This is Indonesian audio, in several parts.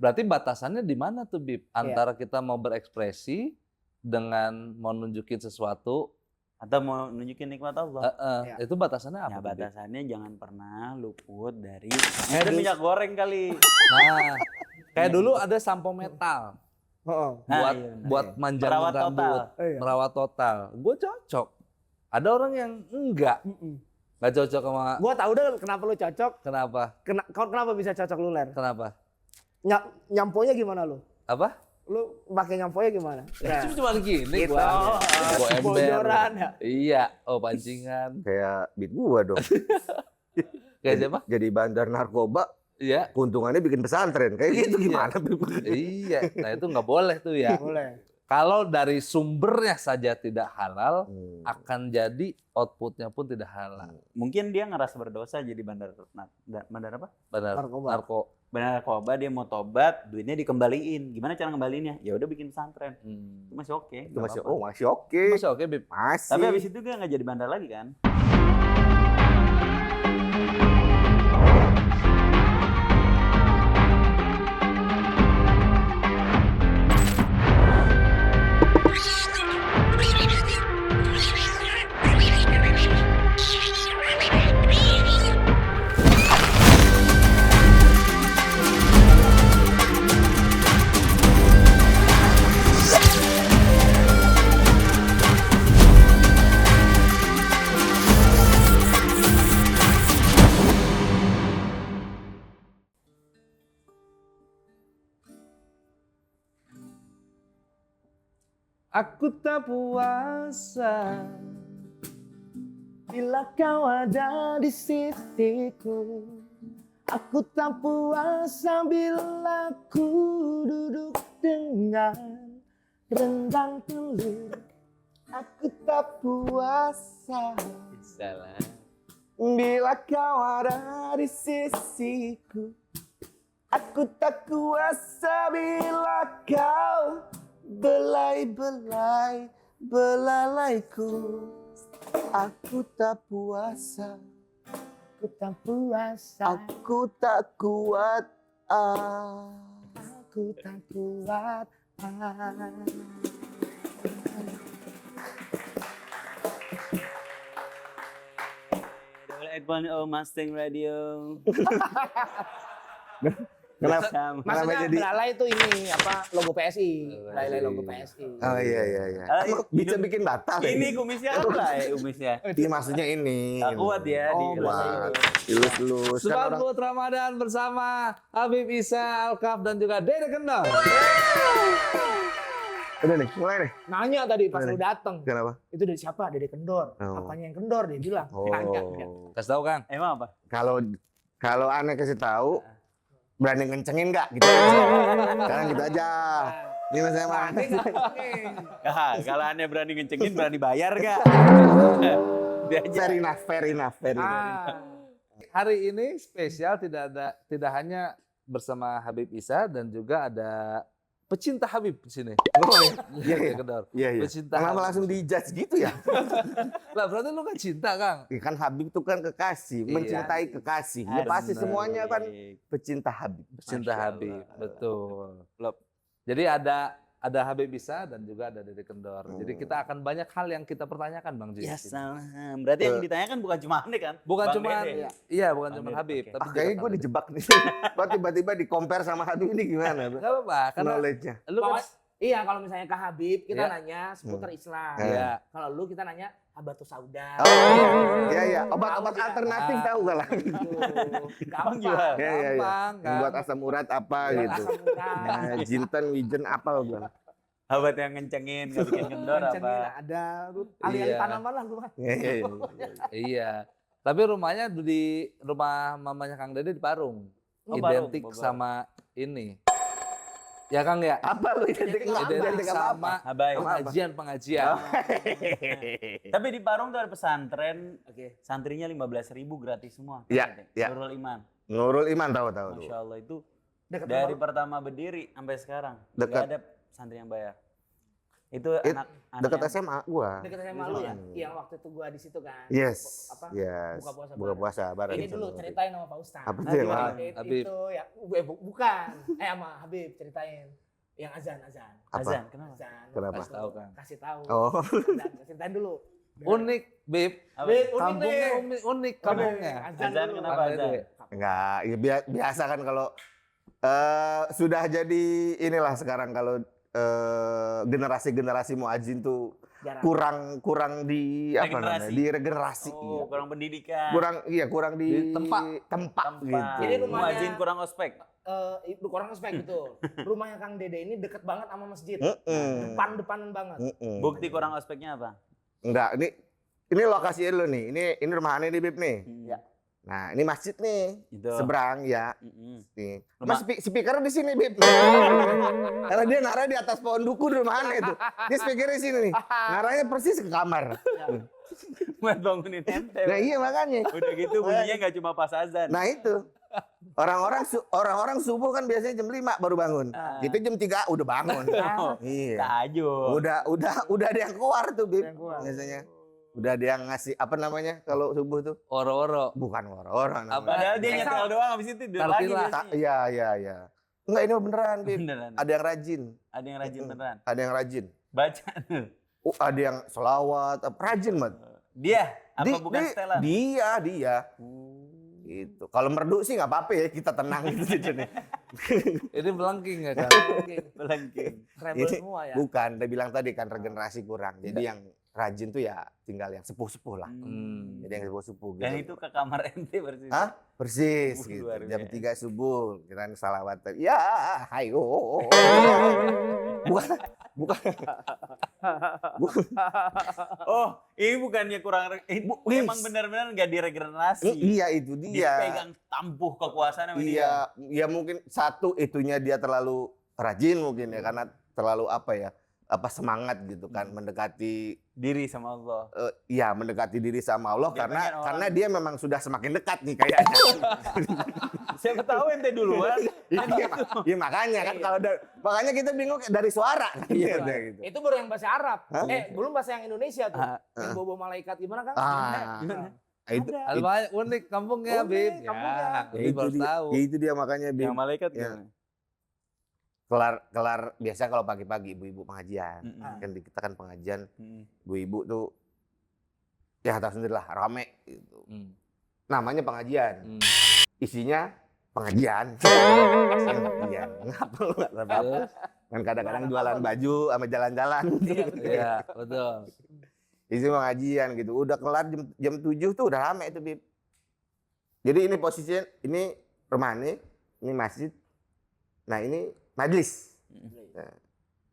Berarti batasannya di mana tuh, Bib? Antara kita mau berekspresi dengan mau nunjukin sesuatu Atau mau nunjukin nikmat Allah. Iya. itu batasannya Ya apa? Bib? batasannya jangan pernah luput dari ada minyak goreng kali. Nah, kayak dulu ada sampo metal Oh. Nah, buat iya benar. buat manjangin Merawat rambut, total. Iya. merawat total. Gue cocok. Ada orang yang enggak cocok sama. Gua tahu deh kenapa lu cocok. Kenapa? Kenapa bisa cocok lu, Ler? Kenapa? Nyamponya gimana lu? Apa? Lu pakai nyamponya gimana? Ya. Cuma gini Gitu. gua ember. Bocoran ya. Iya, oh pancingan. Kayak beat gua dong. Kayak siapa? Jadi bandar narkoba, Iya. keuntungannya bikin pesantren. Kayak gitu Iya. gimana? Iya, nah itu nggak boleh tuh ya. Boleh. Kalau dari sumbernya saja tidak halal, akan jadi outputnya pun tidak halal. Mungkin dia ngerasa berdosa jadi bandar apa? Benar. Narkoba. Bandar narkoba, dia mau tobat, duitnya dikembaliin. Gimana cara ngembaliinnya? Ya udah bikin pesantren. Itu masih oke. Itu masih nggak apa-apa. masih oke. Masih oke, Bib. Masih. Tapi habis itu dia nggak jadi bandar lagi kan? Aku tak puasa Bila kau ada di sisiku, aku tak puasa bila ku duduk dengan rendang telur. Aku tak puasa Salah. bila kau ada di sisiku. Aku tak kuasa bila kau belai-belai belalaiku. Aku tak puasa, aku tak puasa, aku tak kuat, aku tak kuat. Double 8.0 Mustang Radio. Kenapa? Maksudnya jadi- belalai itu ini apa logo PSI, belalai logo PSI. Oh iya. Emang bisa bikin batal ya? Ini kumisnya apa ya kumisnya? Iya maksudnya ini. Nggak kuat ya di Kuat. Ilus-ilus. Kan Sebat orang buat Ramadan bersama Habib Isa, Alkaf, dan juga Dede Kendor. udah nih, mulai nih. Nanya tadi pas Mana? lu dateng, Kenapa? itu dari siapa? Dede Kendor. Oh. Apanya yang kendor dia bilang. Nanya dia. Oh. Kasih tahu Kang. Emang apa? Kalau aneh kasih tahu, berani ngencengin nggak? Gitu aja. Sekarang gitu aja. Ini mas Emang. Kalau aneh berani ngencengin, berani bayar gak? Dia aja. Fair enough. Hari ini spesial tidak hanya bersama Habib Isa dan juga ada pecinta Habib di sini. Oh, iya. Dede Kendor. Iya. Pecinta Kenapa Habib. langsung dijudge gitu ya? Lah berarti lu kan cinta, Kang. Ya kan Habib itu kan kekasih, Iya. mencintai kekasih. Ya pasti Benar. semuanya kan pecinta Habib. Pecinta Masya Habib, Allah. betul. Jadi ada Habib Isa dan juga ada Dede Kendor. Jadi kita akan banyak hal yang kita pertanyakan Bang Jis. Ya salam. Berarti yang ditanyakan bukan cuma aneh kan? Bukan Bang cuma Dede. bukan Bang cuma Dede, Habib, oke. tapi Kayaknya gue dijebak nih. Kok tiba-tiba di-compare sama Habib ini gimana? Enggak apa-apa karena Knowledge-nya. lu kan Iya, kalau misalnya ke Habib kita Iya. nanya seputar Islam. Iya. Kalau lu kita nanya Habatus Sauda. Oh iya. Obat-obat Tahu alternatif Ah. tahu gak lah? Gampang juga. Iya. gampang, Yang buat asam urat apa Buat gitu. asam urat. Nah, jinten, wijen apa bang? Habat yang ngencengin, nggak bikin kendor Kencengin, apa? ada alih-alih Iya. tanaman lah gua. Iya. Iya. Tapi rumahnya di rumah mamanya Kang Dede di Parung. Oh, Identik Parung, Bogor. sama ini. Ya Kang ya? Apa lu identik Identik sama Habai. pengajian. Tapi di Parung tuh ada pesantren, Oke. santrinya 15.000 gratis semua. Iya, iya. Nurul Iman. Nurul Iman tahu tuh. Masya Allah itu Dekat dari rumah pertama berdiri sampai sekarang Dekat. nggak ada santri yang bayar. Itu anak Dekat yang- SMA gua. Dekat SMA lu ya? Hmm. Yang waktu itu gua di situ kan. Yes. Apa? Yes. Buka puasa Buka bareng. puasa bareng. Ini dulu ceritain sama Pak Ustaz. Apa tuh Nah, yang gimana? mana? Habib. Itu ya, bukan. Sama Habib ceritain. Yang azan. Apa? Azan, kenapa? Azan. Kenapa? Kasih Tahu kan. Kasih tahu. Oh. Azan, ceritain dulu. Unik, Bib. Apa? Bib, unik Kampungnya nih. unik kampungnya. Azan Azan dulu. kenapa Ada azan? deh. Enggak, ya biasa kan kalau sudah jadi inilah sekarang kalau generasi-generasi muadzin tuh Jarang. kurang di apa namanya? Regenerasi. Di regenerasi. Oh, iya. kurang pendidikan. Kurang di Di tempat. tempat gitu. Jadi rumahnya- Muazin kurang ospek. Itu kurang respect gitu. Rumahnya Kang Dede ini deket banget sama masjid. Mm-mm. Depan-depanan banget. Mm-mm. Bukti kurang ospeknya apa? Enggak, ini lokasi lu nih. Ini rumah aneh nih, Bib nih. Ya. Nah, ini masjid nih. Itu. Seberang ya. Mm-mm. Nih. Rumah- Mas speakernya di sini, Bib. Karena dia naruh di atas pohon duku di rumah aneh itu. Dia speakernya di sini nih. Naruhnya persis ke kamar. Buat bangunin ente. Nah, iya makanya. Udah gitu bunyinya nggak cuma pas azan. Nah, itu. Orang-orang subuh kan biasanya jam 5 baru bangun. Kita jam 3 udah bangun. Iya. Tahajud. Udah ada yang keluar tuh, Bib. Yang keluar. Biasanya. Udah ada yang ngasih apa namanya kalau subuh tuh? Oro-oro. Bukan orang-orang. Apa? Padahal dia nyetel doang habis itu dia lagi Tartilah. biasanya. Iya. Enggak, ini mah beneran, Bib. Beneran. Ada yang rajin. Ada yang rajin beneran. Ada yang rajin. Baca. Oh, ada yang selawat, rajin banget. Dia apa bukan setelan? Dia. Gitu. Kalau merdu sih nggak apa-apa ya, kita tenang gitu nih. Ini melengking ya kan? Belengking. Rebel Ini semua ya. bukan, dia bilang tadi kan regenerasi kurang. Jadi yang rajin tuh ya tinggal yang sepuh-sepuh lah. Jadi yang sepuh-sepuh gitu. Dan itu ke kamar ente persis. Hah? Persis gitu. Luar Jam biasa. 3 subuh kita salawatan. Ya, hayo. Bukan. Oh, ini bukannya kurang Wis. emang benar-benar nggak diregenerasi. Iya itu dia. Dipegang tampuh kekuasaan sama dia. Iya, ya mungkin satu itunya dia terlalu rajin mungkin ya karena terlalu semangat gitu kan mendekati Diri sama Allah. mendekati diri sama Allah Dia pengen orang- karena dia memang sudah semakin dekat nih kayaknya. Siapa tahu ente duluan. Iya makanya kan makanya kita bingung dari suara kan Iya. gitu. Itu baru yang bahasa Arab. Hah? Belum bahasa yang Indonesia tuh. Yang bobo malaikat gimana Kang? Ah. Itu, Almanya unik kampungnya, Unik Bib. kampungnya. Ya, ya Bib itu baru dia, tahu. ya itu dia makanya Bib. Yang malaikat Ya. gimana? kelar biasa kalau pagi-pagi ibu-ibu pengajian. Mm-mm. Kan kita kan pengajian Mm. ibu-ibu tuh ya tahu sendiri lah rame gitu. Hmm. Namanya pengajian. Hmm. Isinya pengajian. Pengajian. Ngapa lu nggak tahu apa? Terus? Kan kadang-kadang jualan baju sama jalan-jalan. Iya, betul. Isi pengajian gitu. Udah kelar jam 7 tuh udah rame itu, Bib. Jadi ini posisinya ini rumah ini masjid. Nah, ini majelis. Nah,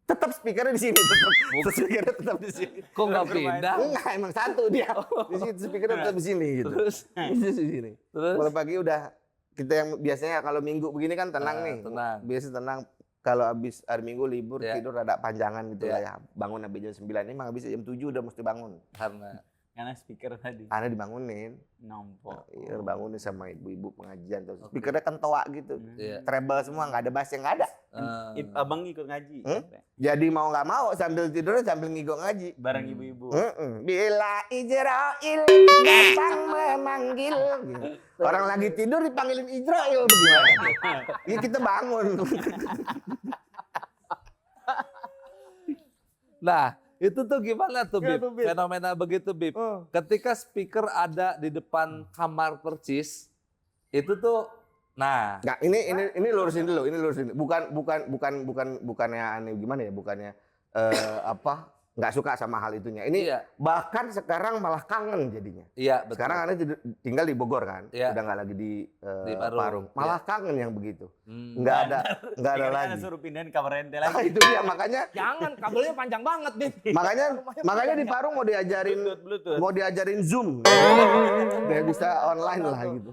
tetap speakernya di sini, tetap. Speakernya tetap di sini. Kok nggak pindah? Enggak, emang satu dia. Di situ speakernya tetap di sini gitu. Terus? Di sini. Terus? Kalau pagi udah kita yang biasanya kalau minggu begini kan tenang nih. tenang. Biasa tenang. Kalau habis hari Minggu libur Ya. tidur rada panjangan gitu Ya. lah ya. Bangun habis jam 9 ini mah habis jam 7 udah mesti bangun. Karena speaker tadi. Ana dibangunin. Nampak. Iya, bangunin sama ibu-ibu pengajian terus. Speakernya kan toa gitu. Iya. Treble semua, nggak ada bass yang nggak ada. Abang ikut ngaji. Jadi mau nggak mau sambil tidurnya sambil ngigok ngaji. Bareng ibu-ibu. Bila Ijrail datang memanggil. Gitu. Orang lagi tidur dipanggilin Ijrail bagaimana? Ya kita bangun. Nah, itu tuh gimana tuh, Gimana Bib? tuh, Bib? Fenomena begitu, Bib. Ketika speaker ada di depan kamar percis, itu tuh, nah, Nggak, ini lurusin dulu, ini lurusin. Bukannya aneh gimana ya, bukannya nggak suka sama hal itunya. Ini iya, bahkan sekarang malah kangen jadinya. iya betul. Sekarang aneh tinggal di Bogor kan, Iya. udah nggak lagi di, Di Parung. Parung. Malah kangen yang begitu. Hmm. Nggak ada Speakernya lagi. suruh pindahin kamar ente Nah, lagi. itu dia makanya Jangan, kabelnya panjang banget, Bib. makanya di Parung mau diajarin Bluetooth. Zoom. Biar bisa online lah gitu.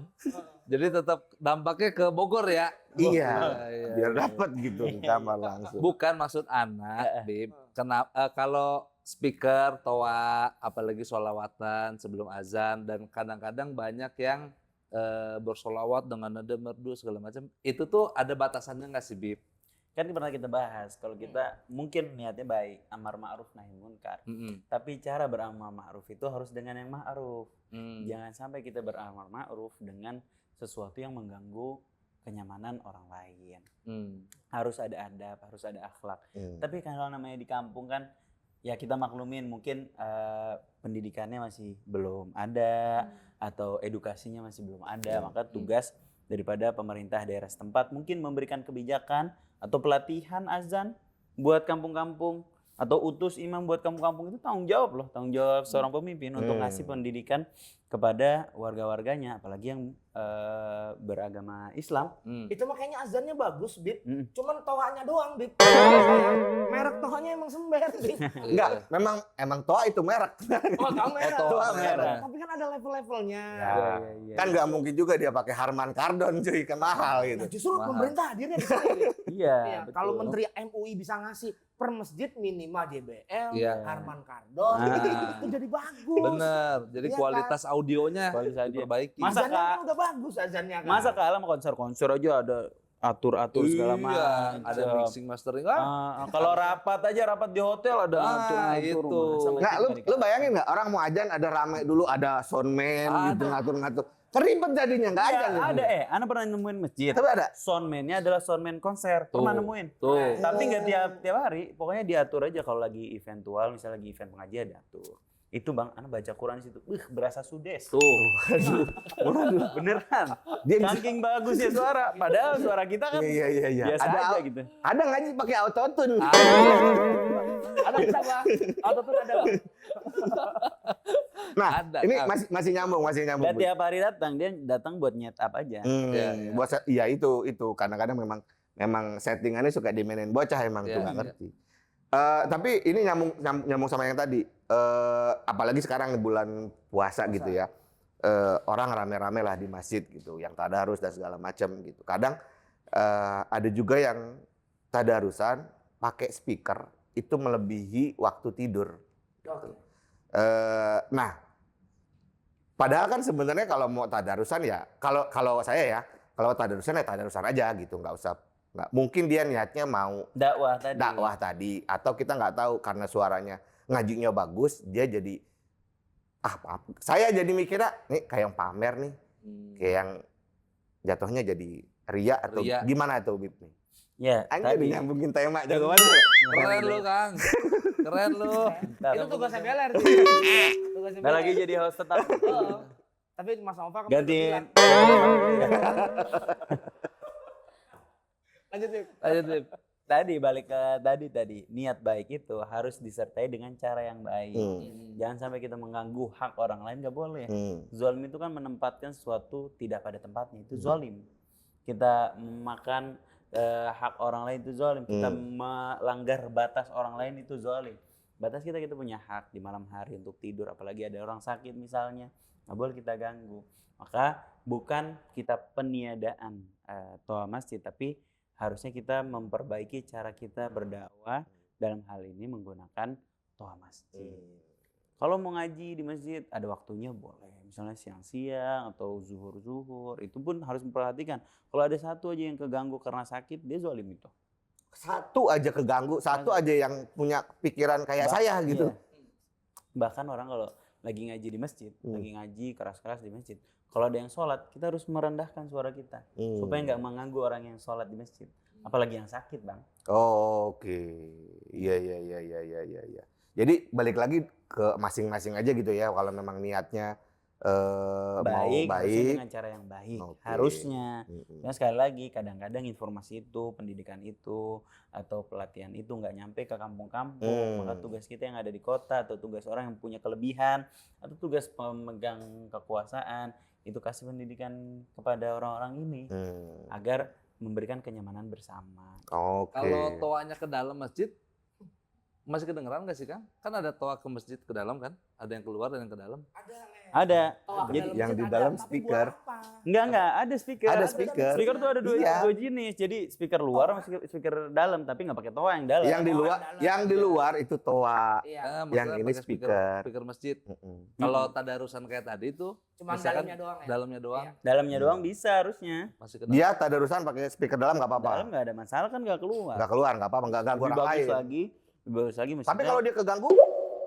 Jadi tetap dampaknya ke Bogor ya? Iya. Iya, Biar iya. dapat gitu di kamar langsung. Bukan maksud anak, Bib. Kenapa kalau speaker, toa, apalagi sholawatan sebelum azan dan kadang-kadang banyak yang bersolawat dengan nada merdu segala macam. Itu tuh ada batasannya nggak sih, Bib? Kan pernah kita bahas kalau kita mungkin niatnya baik, amar ma'ruf nahi munkar. Tapi cara beramar ma'ruf itu harus dengan yang ma'ruf. Jangan sampai kita beramar ma'ruf dengan sesuatu yang mengganggu kenyamanan orang lain. Harus ada adab, harus ada akhlak. Tapi kalau namanya di kampung kan ya kita maklumin mungkin pendidikannya masih belum ada atau edukasinya masih belum ada. Maka tugas daripada pemerintah daerah setempat mungkin memberikan kebijakan atau pelatihan azan buat kampung-kampung atau utus imam buat kampung-kampung. Itu tanggung jawab loh, tanggung jawab seorang pemimpin untuk ngasih pendidikan kepada warga-warganya, apalagi yang beragama Islam. Itu makanya azannya bagus, Bib. Cuman toanya doang, Bib. Merek toanya emang sember, Bib. Enggak, emang toa itu merek. Oh, toa merek. Toa merek. Tapi kan ada level-levelnya. Kan nggak mungkin juga dia pakai Harman Kardon cuy, kan mahal gitu. Nah, justru pemerintah hadirnya di sana. Bib. Iya, Iya, kalau Menteri MUI bisa ngasih per masjid minimal JBL, Iya. Harman Kardon, itu jadi bagus. Bener, jadi Iya kualitas audionya Kualitas audio. diperbaiki. Masa Azannya Kak? kan udah bagus azannya kan. Masa kalah sama konser-konser aja ada atur-atur segala macam. Iya, ada mixing mastering. Kalau rapat aja rapat di hotel ada atur-atur. itu. Nggak, lu bayangin nggak orang mau ajan ada rame dulu, ada soundman gitu ngatur-ngatur. Keribet jadinya, nggak ajan. Ada Ana pernah nemuin masjid. Tapi ada. Soundman-nya adalah soundman konser. Pernah nemuin. Tuh. Tapi nggak tiap hari. Pokoknya diatur aja kalau lagi eventual, misalnya lagi event pengajian diatur. Itu Bang, Ana baca Quran di situ. Berasa sudes. Tuh. Waduh, beneran. Dia Saking bagus ya suara. Padahal suara kita kan Iya. biasa Ada aja gitu. Ada ngaji pakai autotune. Ada bisa Bang. Autotune ada Bang. Nah, Ada, ini kan? masih nyambung. Dan tiap hari datang, dia datang buat nyet up aja. Iya. Iya itu kadang-kadang memang settingannya suka dimainin bocah emang tuh nggak ngerti. Tapi ini nyambung sama yang tadi. Apalagi sekarang bulan puasa gitu ya. Orang rame-rame lah di masjid gitu, yang tadarus dan segala macam gitu. Kadang ada juga yang tadarusan pakai speaker itu melebihi waktu tidur. Nah, padahal kan sebenarnya kalau mau tadarusan ya, kalau saya ya, kalau tadarusan ya tadarusan aja gitu, nggak mungkin dia niatnya mau dakwah tadi atau kita nggak tahu karena suaranya ngajinya bagus, dia jadi saya jadi mikirnya nih kayak yang pamer nih, kayak yang jatuhnya jadi ria atau gimana tuh Bib nih? Ya, Anjir tadi nyambungin tema jago banget. Keren lu, Kang. Keren lu. Itu tugasnya Beler. Tugasnya nggak lagi jadi host tetap. Oh. Tapi Mas Nova kan Gantiin. Lanjut, Bib. Lanjut, Bib. Tadi balik ke tadi niat baik itu harus disertai dengan cara yang baik. Jangan sampai kita mengganggu hak orang lain, nggak boleh. Zalim itu kan menempatkan sesuatu tidak pada tempatnya, itu zalim. Kita memakan hak orang lain itu zalim. Kita melanggar batas orang lain itu zalim. Batas kita punya hak di malam hari untuk tidur, apalagi ada orang sakit misalnya, nggak boleh kita ganggu. Maka bukan kita peniadaan toa masjid, tapi harusnya kita memperbaiki cara kita berdakwah dalam hal ini menggunakan toa masjid. Kalau mau ngaji di masjid ada waktunya boleh, misalnya siang-siang atau zuhur-zuhur, itu pun harus memperhatikan. Kalau ada satu aja yang keganggu karena sakit, dia zalim itu. Satu aja keganggu, satu aja yang punya pikiran kayak saya gitu. Iya. Bahkan orang kalau lagi ngaji di masjid, lagi ngaji keras-keras di masjid, kalau ada yang sholat, kita harus merendahkan suara kita supaya nggak mengganggu orang yang sholat di masjid, apalagi yang sakit, Bang. Oke. Iya. Jadi balik lagi ke masing-masing aja gitu ya, kalau memang niatnya mau Harusnya baik. dengan cara yang baik. Oke. Harusnya. Dan sekali lagi, kadang-kadang informasi itu, pendidikan itu, atau pelatihan itu nggak nyampe ke kampung-kampung. Maka tugas kita yang ada di kota, atau tugas orang yang punya kelebihan, atau tugas pemegang kekuasaan, itu kasih pendidikan kepada orang-orang ini agar memberikan kenyamanan bersama. Oke. Kalau toanya ke dalam masjid, masih kedengeran nggak sih, Kang? Kan ada toa ke masjid ke dalam kan? Ada yang keluar dan yang ke dalam. Ada. Jadi yang di dalam speaker. Enggak, ada speaker. Ada speaker. Speaker tuh ada dua Iya. jenis. Jadi speaker luar sama speaker dalam, tapi nggak pakai toa yang dalam. Yang di luar itu toa. Iya. Yang maksudnya ini pakai speaker. speaker masjid. Kalau tadarusan kayak tadi tuh Cuma misalkan dalamnya doang ya? dalamnya doang Dalamnya doang bisa harusnya. masih kena. Dia tadarusan pakai speaker dalam nggak apa-apa. Dalam nggak ada masalah kan nggak keluar. Nggak keluar, nggak apa-apa, nggak ganggu Lebih orang bagus lain. lagi. Lebih bagus lagi Tapi kalau dia keganggu,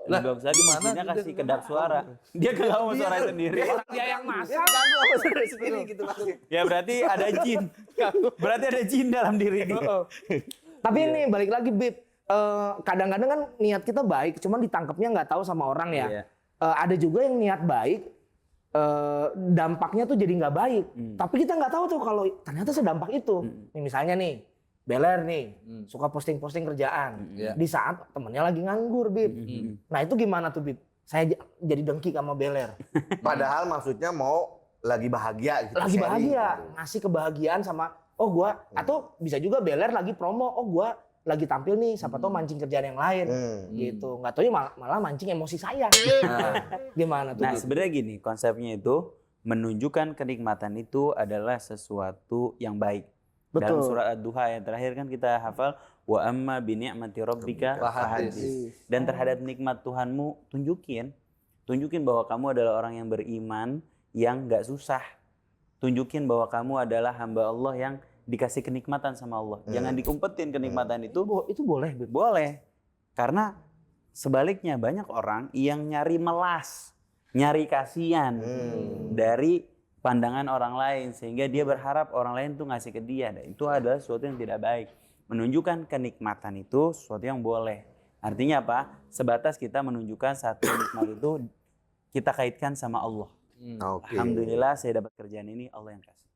lebih bagus lagi gimana? mesinnya Dia kasih kedap suara. Dia kagak mau suara sendiri. Dia yang dia masak. keganggu sama saudara sendiri gitu maksudnya. Ya berarti ada jin. Berarti ada jin dalam diri dia. Tapi ini balik lagi Bib. Kadang-kadang kan niat kita baik, cuman ditangkapnya nggak tahu sama orang ya. Iya. Ada juga yang niat baik, dampaknya tuh jadi nggak baik. Tapi kita nggak tahu tuh kalau ternyata sedampak itu. Nih, misalnya nih, Beler nih, suka posting-posting kerjaan. Iya. Di saat temennya lagi nganggur, Bib. Nah itu gimana tuh, Bib? Saya jadi dengki sama Beler. Padahal maksudnya mau lagi bahagia gitu. Lagi sharing bahagia, gitu. ngasih kebahagiaan sama, oh gua, atau bisa juga Beler lagi promo, oh gua lagi tampil nih, siapa tahu mancing kerjaan yang lain. Gitu. Nggak tahu malah mancing emosi saya. Gimana tuh? Nah Bib? sebenarnya gini, konsepnya itu menunjukkan kenikmatan itu adalah sesuatu yang baik. Dalam Betul. surat Ad-Duha yang terakhir kan kita hafal wa amma bi ni'mati rabbika fahaddits. Dan terhadap nikmat Tuhanmu tunjukin bahwa kamu adalah orang yang beriman, yang nggak susah. Tunjukin bahwa kamu adalah hamba Allah yang dikasih kenikmatan sama Allah. Jangan dikumpetin kenikmatan itu. Itu boleh, Bib? Boleh. Karena sebaliknya banyak orang yang nyari melas, nyari kasihan dari pandangan orang lain sehingga dia berharap orang lain tuh ngasih ke dia. Dan itu adalah sesuatu yang tidak baik. Menunjukkan kenikmatan itu sesuatu yang boleh. Artinya apa? Sebatas kita menunjukkan satu nikmat itu kita kaitkan sama Allah. Oke. Alhamdulillah saya dapat kerjaan ini, Allah yang kasih.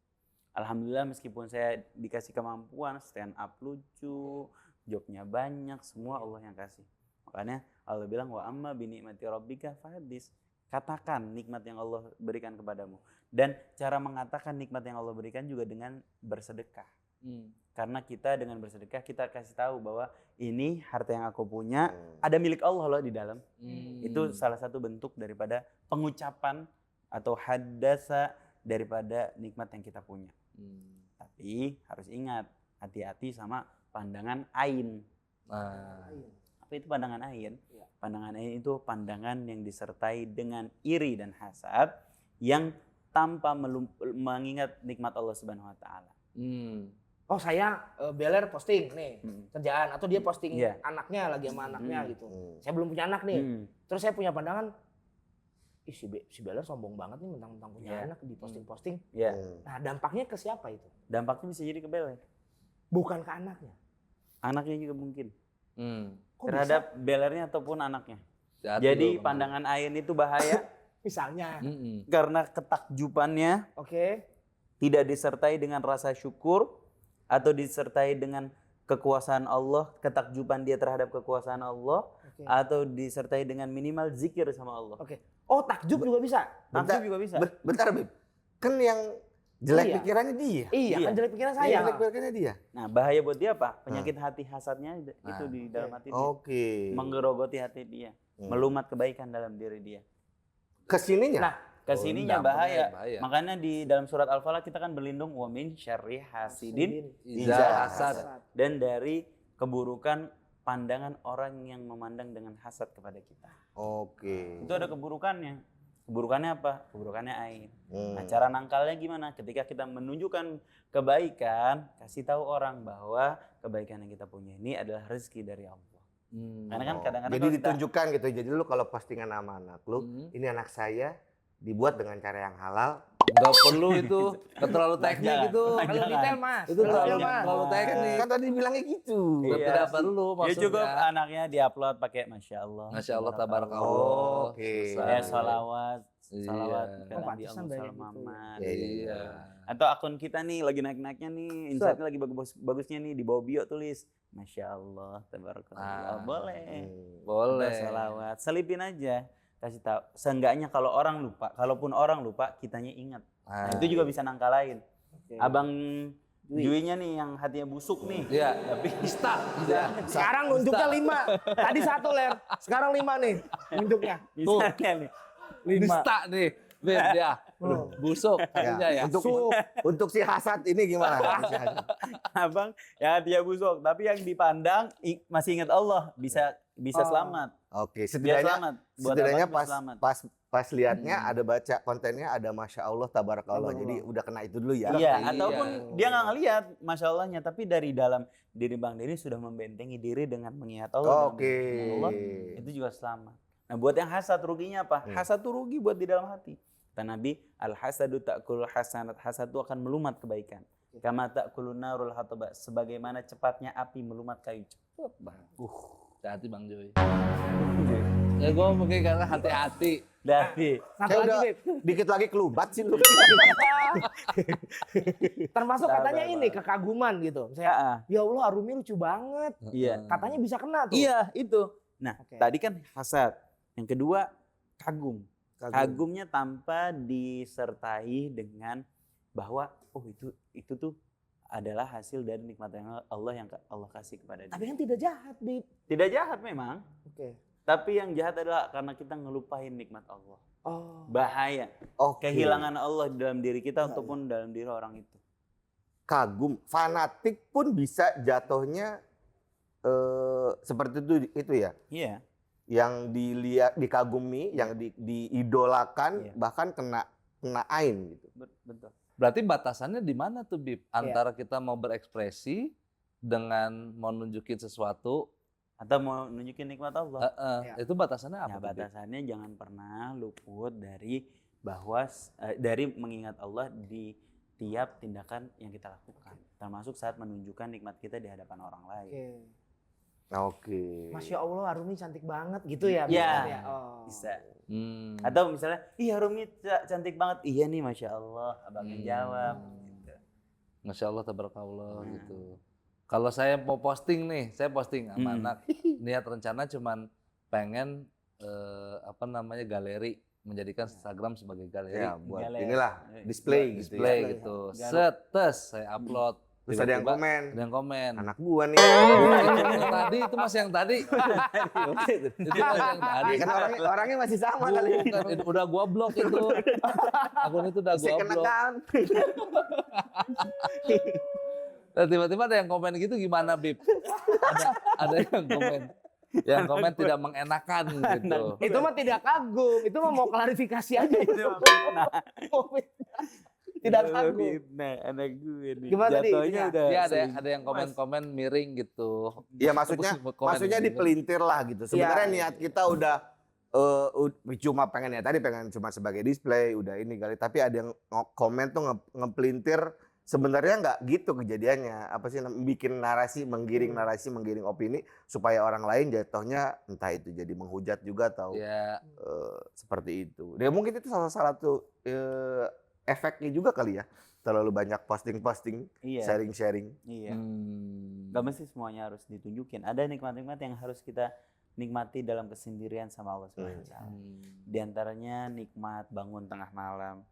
Alhamdulillah meskipun saya dikasih kemampuan stand up lucu, jobnya banyak, semua Allah yang kasih. Makanya Allah bilang wa amma bi ni'mati rabbika fahaddits. Katakan nikmat yang Allah berikan kepadamu. Dan cara mengatakan nikmat yang Allah berikan juga dengan bersedekah. Karena kita dengan bersedekah kita kasih tahu bahwa ini harta yang aku punya ada milik Allah loh di dalam. Itu salah satu bentuk daripada pengucapan atau hadasa daripada nikmat yang kita punya. Tapi harus ingat, hati-hati sama pandangan ain. Apa itu pandangan ain? Pandangan ain itu pandangan yang disertai dengan iri dan hasad yang tanpa mengingat nikmat Allah Subhanahu wa taala. Oh saya Beler posting nih kerjaan, atau dia posting Iya. anaknya lagi sama anaknya gitu. Saya belum punya anak nih. Terus saya punya pandangan, ih si Beler sombong banget nih mentang-mentang punya Iya. anak di posting-posting. Ya, Nah dampaknya ke siapa itu? dampaknya bisa jadi ke Beler. Bukan ke anaknya. Anaknya juga mungkin. Kok Terhadap Belernya ataupun anaknya. Hati-hati Jadi loh, pandangan ain itu bahaya misalnya? karena ketakjubannya Oke. tidak disertai dengan rasa syukur atau disertai dengan kekuasaan Allah, ketakjuban dia terhadap kekuasaan Allah, Oke. atau disertai dengan minimal zikir sama Allah. Oke. Oh takjub juga bisa? Takjub juga bisa. Bentar, Bib. Kan yang jelek Iya. pikirannya dia. Iya kan jelek pikiran saya. Jelek pikirannya dia. Nah bahaya buat dia apa? Penyakit hati hasadnya itu di dalam hati dia. Oke. Menggerogoti hati dia. Melumat kebaikan dalam diri dia. Kesininya. Nah, Kesininya dampaknya bahaya. Makanya di dalam surat Al-Falaq kita kan berlindung wa min syarri hasidin Iza hasad. dan dari keburukan pandangan orang yang memandang dengan hasad kepada kita. Oke. Itu ada keburukannya. Keburukannya apa? Keburukannya ain. Nah, cara nangkalnya gimana? Ketika kita menunjukkan kebaikan, kasih tahu orang bahwa kebaikan yang kita punya ini adalah rezeki dari Allah. Karena kan kadang-kadang Jadi kalau kita- ditunjukkan gitu. Jadi lu kalau postingan sama anak lu, ini anak saya dibuat dengan cara yang halal. Nggak perlu itu, terlalu teknik Jangan. itu. kalau detail mas. Itu terlalu teknik. Kan tadi bilangnya gitu. Iya. Tidak perlu Ya maksudnya. cukup anaknya diupload pakai Masya Allah. Masya Allah, tabarakallah. Oke. Selesai. Salawat Iya. ke Oh, Nabi pantesan Allah banyak Sallallahu gitu. Muhammad. Iya. Atau akun kita nih lagi naik-naiknya nih, insightnya lagi bagusnya nih, di bawah bio tulis Masya Allah, tabarakallah. Boleh. Boleh. Salawat, selipin aja. Kasih tahu. Seenggaknya kalau orang lupa, kalaupun orang lupa, kitanya ingat. Nah, itu juga bisa nangkalain. Abang Juinya nih yang hatinya busuk nih. Iya. Tapi Sekarang nunjuknya 5. Tadi 1 Ler. Sekarang 5 nih nunjuknya. misalnya nih. Nista nih, Bib ya. Busuk kayaknya ya. Untuk si hasad ini gimana? Si hasad. Abang ya dia busuk, tapi yang dipandang masih ingat Allah, bisa selamat. Oke, Biar selamat. Buat setidaknya abang biar selamat. pas liatnya ada baca kontennya ada Masya Allah, Tabarakallah. Jadi udah kena itu dulu ya. Iya, ataupun dia nggak ngelihat Masya Allahnya, tapi dari dalam diri Bang Denny sudah membentengi diri dengan mengingat Allah. Oke. Allah, itu juga selamat. Nah buat yang hasad ruginya apa? Hasad tuh rugi buat di dalam hati. Kata Nabi, al-hasadu ta'kulul hasanat. Hasad itu akan melumat kebaikan. Kama ta'kulun narul hataba. Sebagaimana cepatnya api melumat kayu. Cepet banget. Hati-hati Bang Joy. Ya gue mungkin karena hati-hati. Dari Satu lagi, Bib. Dikit lagi kelubat sih lu. Termasuk katanya ini kekaguman gitu. Misalnya, ya Allah Arumi lucu banget. Iya. Katanya bisa kena tuh. Iya, itu. Nah, Oke. tadi kan hasad. Yang kedua, kagum. Kagumnya tanpa disertai dengan bahwa itu tuh adalah hasil dari nikmat yang Allah kasih kepada dia. Tapi kan tidak jahat, Bib. Tidak jahat memang, Oke. tapi yang jahat adalah karena kita ngelupain nikmat Allah. Oh. Bahaya. Oke. Kehilangan Allah di dalam diri kita ataupun dalam diri orang itu. Kagum, fanatik pun bisa jatuhnya seperti itu ya. Iya. Yang dilihat, dikagumi, yang diidolakan, Iya. bahkan kena ain gitu. Betul. Berarti batasannya di mana tuh Bib? Antara kita mau berekspresi dengan mau nunjukin sesuatu, Atau mau nunjukin nikmat Allah. Ya. itu batasannya apa Nah, tuh, Bib? batasannya jangan pernah luput dari bahwa dari mengingat Allah di tiap tindakan yang kita lakukan, termasuk saat menunjukkan nikmat kita di hadapan orang lain. Oke. Masya Allah Arumi cantik banget gitu ya. Iya. Bib? Oh. Bisa. Hmm. Atau misalnya, ih Rumi cantik banget. Iya nih, Masya Allah. Abang yang jawab. Gitu. Masya Allah, tabarakallah gitu. Kalau saya mau posting nih, saya posting sama anak. Niat rencana cuman pengen galeri, menjadikan Instagram sebagai galeri. Ya, buat Galeri. inilah display gitu Display ya. gitu. Set, tes, saya upload. Terus ada yang Tiba-tiba komen. Ada yang komen. Anak gua nih. Itu masih yang tadi. Itu masih yang tadi. Kan orangnya masih sama kali. Bukan, udah gua blok itu. Akun itu udah gua Second blok. account. Dan tiba-tiba ada yang komen gitu, gimana Bib? Ada yang komen. Yang komen tidak mengenakan gitu. Itu mah tidak kagum, itu mah mau klarifikasi aja. Tidak kagum. Nah, anak gue nih. Gimana tadi? Jatuhnya udah. Iya, ada yang komen-komen miring gitu. Iya, maksudnya dipelintir lah gitu. Sebenarnya niat kita udah cuma pengen cuma sebagai display, udah ini kali. Tapi ada yang komen tuh ngepelintir, sebenarnya nggak gitu kejadiannya. Apa sih, bikin narasi, menggiring opini supaya orang lain jatuhnya entah itu jadi menghujat juga atau seperti itu. Ya mungkin itu salah satu efeknya juga kali ya. Terlalu banyak posting-posting, sharing-sharing. Iya. Gak mesti semuanya harus ditunjukin. Ada nikmat-nikmat yang harus kita nikmati dalam kesendirian sama Allah SWT. Di antaranya nikmat bangun tengah malam.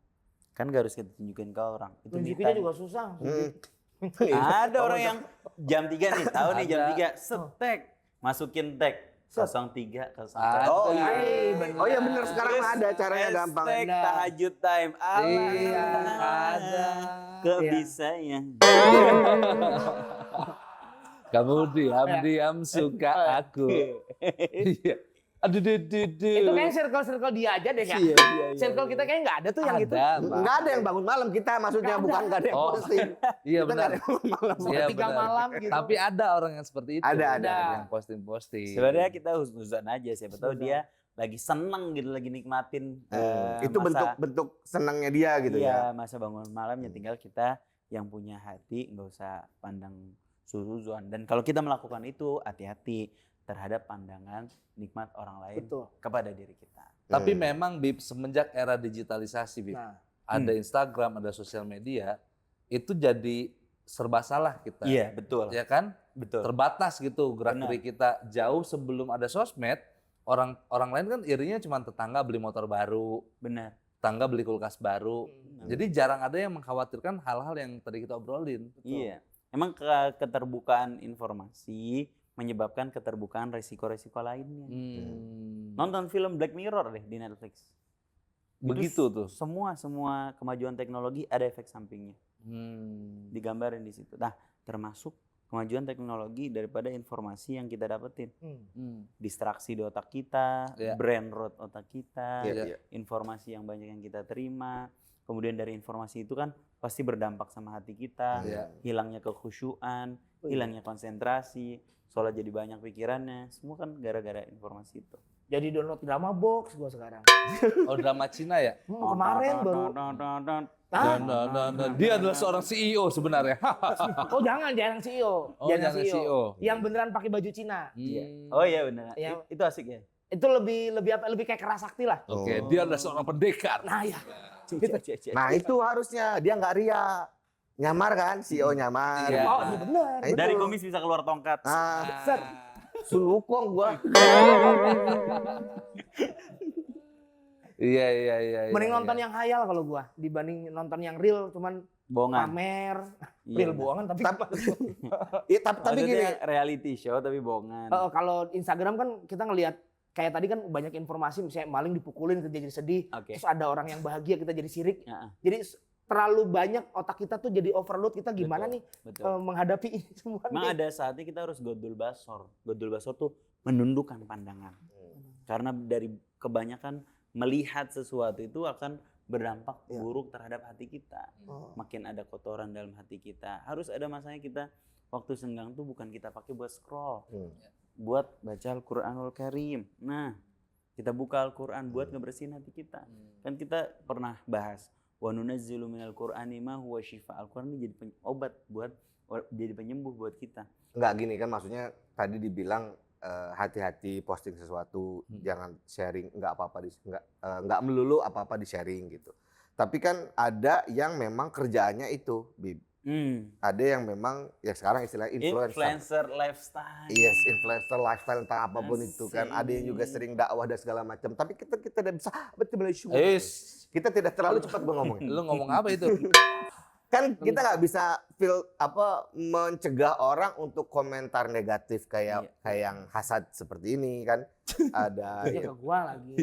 Kan gak harus kita tunjukin ke orang. Itu Tunjukinnya juga susah. Ada orang yang jam 3 nih, tahu nih jam 3, setek, masukin tag 03. Oh iya benar, sekarang ada caranya gampang. Hashtag tahajud time. Iya, ada. Kebisanya. Kamu diam-diam suka aku. Iya. Aduh, Itu kayaknya circle dia aja deh ya. Circle kita kayaknya nggak ada tuh yang gitu. Nggak ada yang bangun malam kita, maksudnya bukan nggak ada yang posting. Iya Kita benar. nggak ada yang bangun malam. Iya, 3 benar. malam gitu. Tapi ada orang yang seperti itu. Ada. Yang posting-posting. Sebenarnya kita husnuzan aja, siapa tahu dia lagi seneng gitu, lagi nikmatin Itu bentuk senangnya dia gitu ya. masa bangun malamnya. Tinggal kita yang punya hati nggak usah pandang suuzon. Dan kalau kita melakukan itu, hati-hati terhadap pandangan nikmat orang lain kepada diri kita. Tapi memang Bib, semenjak era digitalisasi Bib, ada Instagram, ada sosial media, itu jadi serba salah kita. Iya, betul. Ya kan? Betul. Terbatas gitu gerak-gerik kita. Jauh sebelum ada sosmed, orang lain kan irinya cuma tetangga beli motor baru, Benar. tetangga beli kulkas baru. Jadi jarang ada yang mengkhawatirkan hal-hal yang tadi kita obrolin. Iya. Emang keterbukaan informasi menyebabkan keterbukaan resiko-resiko lainnya. Nonton film Black Mirror deh di Netflix. Begitu tuh. Semua kemajuan teknologi ada efek sampingnya. Digambarin di situ. Nah, termasuk kemajuan teknologi daripada informasi yang kita dapetin. Distraksi di otak kita, brain rot otak kita, informasi yang banyak yang kita terima. Kemudian dari informasi itu kan pasti berdampak sama hati kita, hilangnya kekhusyuan, hilangnya konsentrasi, sholat jadi banyak pikirannya, semua kan gara-gara informasi itu. Jadi download drama box gua sekarang. Oh, drama Cina ya? Kemarin baru. Dia adalah seorang CEO sebenarnya. Oh jangan CEO. Oh, jangan CEO. Yang beneran pakai baju Cina. Oh iya benar. Yang- Itu asik ya. Itu lebih kayak kerasakti lah. Oke, dia adalah seorang pendekar. Nah ya. Nah itu harusnya dia nggak ria, nyamar kan, CEO nyamar. Iya. Oh iya benar. Nah, itu. Dari kumis bisa keluar tongkat. Nah, Set. Sulukong gua. Iya. Mending nonton yang hayal kalau gua dibanding nonton yang real cuman Bohongan. pamer. Iya, Real benar. bohongan tapi Iya, tapi gini. Maksudnya reality show tapi bohongan. kalau Instagram kan kita ngelihat kayak tadi kan banyak informasi misalnya maling dipukulin kita jadi sedih. Oke. Terus ada orang yang bahagia kita jadi sirik. Ya, Jadi terlalu banyak otak kita tuh jadi overload. Kita gimana Betul, nih betul. menghadapi ini semua Memang nih? ada saatnya kita harus godul basor. Godul basor tuh menundukkan pandangan. Karena dari kebanyakan melihat sesuatu itu akan berdampak buruk terhadap hati kita. Makin ada kotoran dalam hati kita. Harus ada masanya kita waktu senggang tuh bukan kita pakai buat scroll. Buat baca Al-Quranul Karim. Nah, kita buka Al-Quran buat ngebersihin hati kita. Kan kita pernah bahas wa nunazzilu minal Qur'ani ma huwa syifa. Al-Quran ini jadi obat buat jadi penyembuh buat kita. Enggak gini kan, maksudnya tadi dibilang hati-hati posting sesuatu, jangan sharing, enggak apa-apa enggak melulu apa-apa di sharing gitu. Tapi kan ada yang memang kerjaannya itu, Bib. Ada yang memang ya sekarang istilahnya Influencer lifestyle. Yes, influencer lifestyle entah apapun itu kan. Asik. Ada yang juga sering dakwah dan segala macam. Tapi kita tidak bisa betul-betul kita tidak terlalu cepat ngomong. Lu ngomong apa itu? Kan kita nggak bisa mencegah orang untuk komentar negatif kayak yang hasad seperti ini kan. Ada Dia ke gua lagi.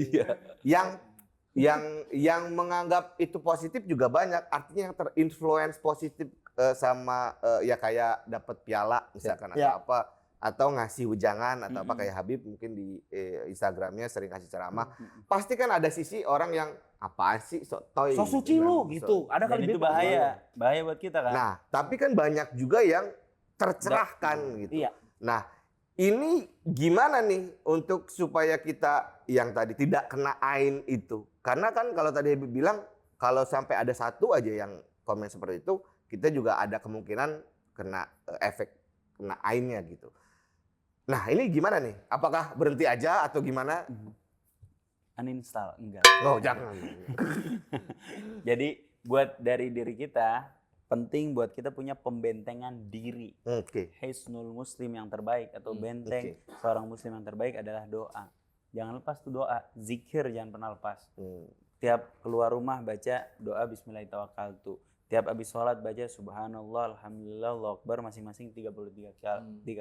yang menganggap itu positif juga banyak. Artinya yang terinfluence positif sama ya kayak dapat piala misalkan atau apa, atau ngasih ujangan atau apa kayak Habib mungkin di Instagramnya sering kasih ceramah. Pasti kan ada sisi orang yang apaan sih sok toy. So suci lu gitu. Ada Dan kali itu Bib. bahaya buat kita kan. Nah, tapi kan banyak juga yang tercerahkan gitu. Iya. Nah, ini gimana nih untuk supaya kita yang tadi tidak kena ain itu? Karena kan kalau tadi Habib bilang kalau sampai ada satu aja yang komen seperti itu, kita juga ada kemungkinan kena efek kena ainnya gitu. Nah, ini gimana nih? Apakah berhenti aja atau gimana? Uninstall enggak. Oh, jangan. Jadi buat dari diri kita penting buat kita punya pembentengan diri. Oke. Hisnul muslim yang terbaik atau benteng seorang muslim yang terbaik adalah doa. Jangan lepas tuh doa, zikir jangan pernah lepas. Tiap keluar rumah baca doa bismillahirrahmanirrahim. Tiap habis sholat baca subhanallah, alhamdulillah, Allahu akbar masing-masing 33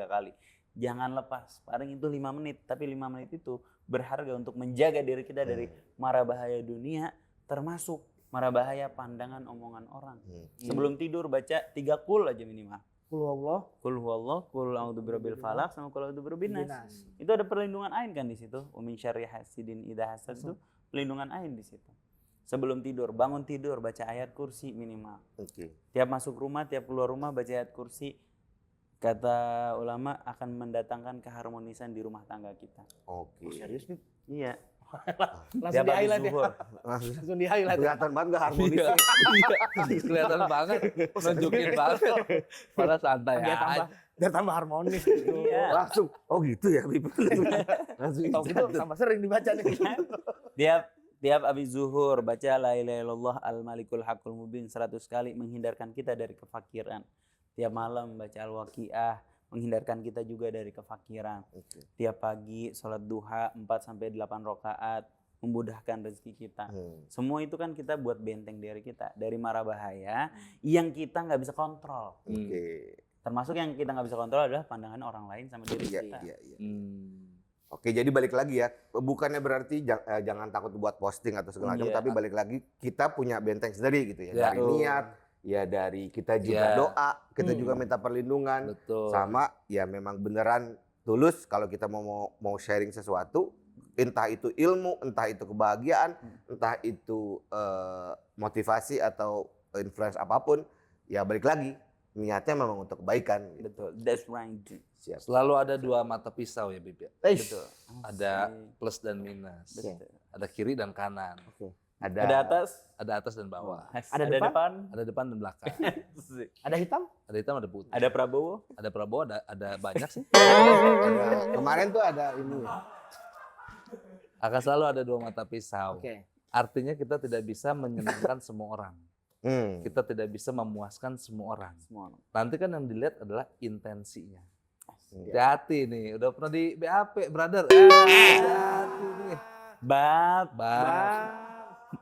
kali. Jangan lepas, paling itu 5 menit. Tapi 5 menit itu berharga untuk menjaga diri kita dari mara bahaya dunia, termasuk mara bahaya pandangan omongan orang. Sebelum tidur baca 3 kul aja minimal. Kul Allah. Kul huwallah, kul a'udzu birabbil falaq, sama kul a'udzu birabbin nas. Itu ada perlindungan ain kan di situ. Wa min syarri hasidin idza hasad itu perlindungan ain di situ. Sebelum tidur, bangun tidur baca ayat kursi minimal. Tiap masuk rumah, tiap keluar rumah baca ayat kursi. Kata ulama akan mendatangkan keharmonisan di rumah tangga kita. Serius Bib? Iya. Langsung di highlight ya. zuhur. Langsung di highlight. Kelihatan banget gak harmonis. Kelihatan banget, nunjukin banget. Padahal santai Biar tambah harmonis. Iya. Langsung, oh gitu ya Bib. Langsung Tahu gitu tambah sering dibaca nih. Tiap habis zuhur baca la ilaha illallah al-malikul haqqul mubin 100 kali menghindarkan kita dari kefakiran. Tiap malam baca al-waqiah menghindarkan kita juga dari kefakiran. Tiap pagi sholat duha 4-8 rakaat memudahkan rezeki kita. Semua itu kan kita buat benteng diri kita dari mara bahaya yang kita nggak bisa kontrol. Termasuk yang kita nggak bisa kontrol adalah pandangan orang lain sama diri kita. Oke, jadi balik lagi ya. Bukannya berarti jangan takut buat posting atau segala macam, Iya. tapi balik lagi kita punya benteng sendiri gitu ya. Ya. Dari niat, ya dari kita juga Ya. doa, kita juga minta perlindungan. Betul. Sama ya memang beneran tulus kalau kita mau sharing sesuatu, entah itu ilmu, entah itu kebahagiaan, entah itu motivasi atau influence apapun, ya balik lagi niatnya memang untuk kebaikan. Gitu. Betul. That's right. Siap. Selalu ada dua mata pisau ya Bib ya. Betul. Ada plus dan minus. Betul. Ada kiri dan kanan. Ada atas, Ada atas dan bawah. Ada ada depan? depan. Ada depan dan belakang. Ada hitam? Ada hitam, ada putih. Ada Prabowo. Ada Prabowo, ada banyak sih. Kemarin tuh ada ini. Akan selalu ada dua mata pisau. Oke. Artinya kita tidak bisa menyenangkan semua orang. Kita tidak bisa memuaskan semua orang. Semua. Nanti kan yang dilihat adalah intensinya. Hati-hati nih, udah pernah di BAP, brother. Hati-hati nih. Bab.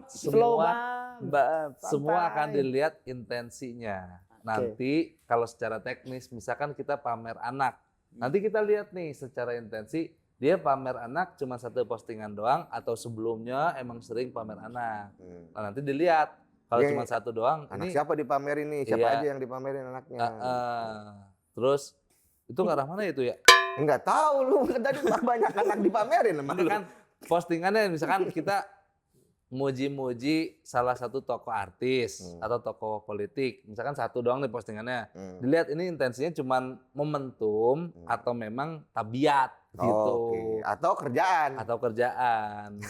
Slow Semua, bang. semua akan Santai. dilihat intensinya. Nanti kalau secara teknis, misalkan kita pamer anak. Nanti kita lihat nih secara intensi, dia pamer anak cuma satu postingan doang atau sebelumnya emang sering pamer anak. Nah, nanti dilihat kalau Dia- cuma satu doang, Anak ini siapa dipamerin nih? Siapa Iya. aja yang dipamerin anaknya? terus itu ke arah mana itu ya? Enggak tahu lu kan tadi banyak anak dipamerin sama Ini lu. kan postingannya misalkan kita muji-muji salah satu tokoh artis atau tokoh politik. Misalkan satu doang nih postingannya. Dilihat ini intensinya cuman momentum atau memang tabiat gitu. Oke. Atau kerjaan. Atau kerjaan.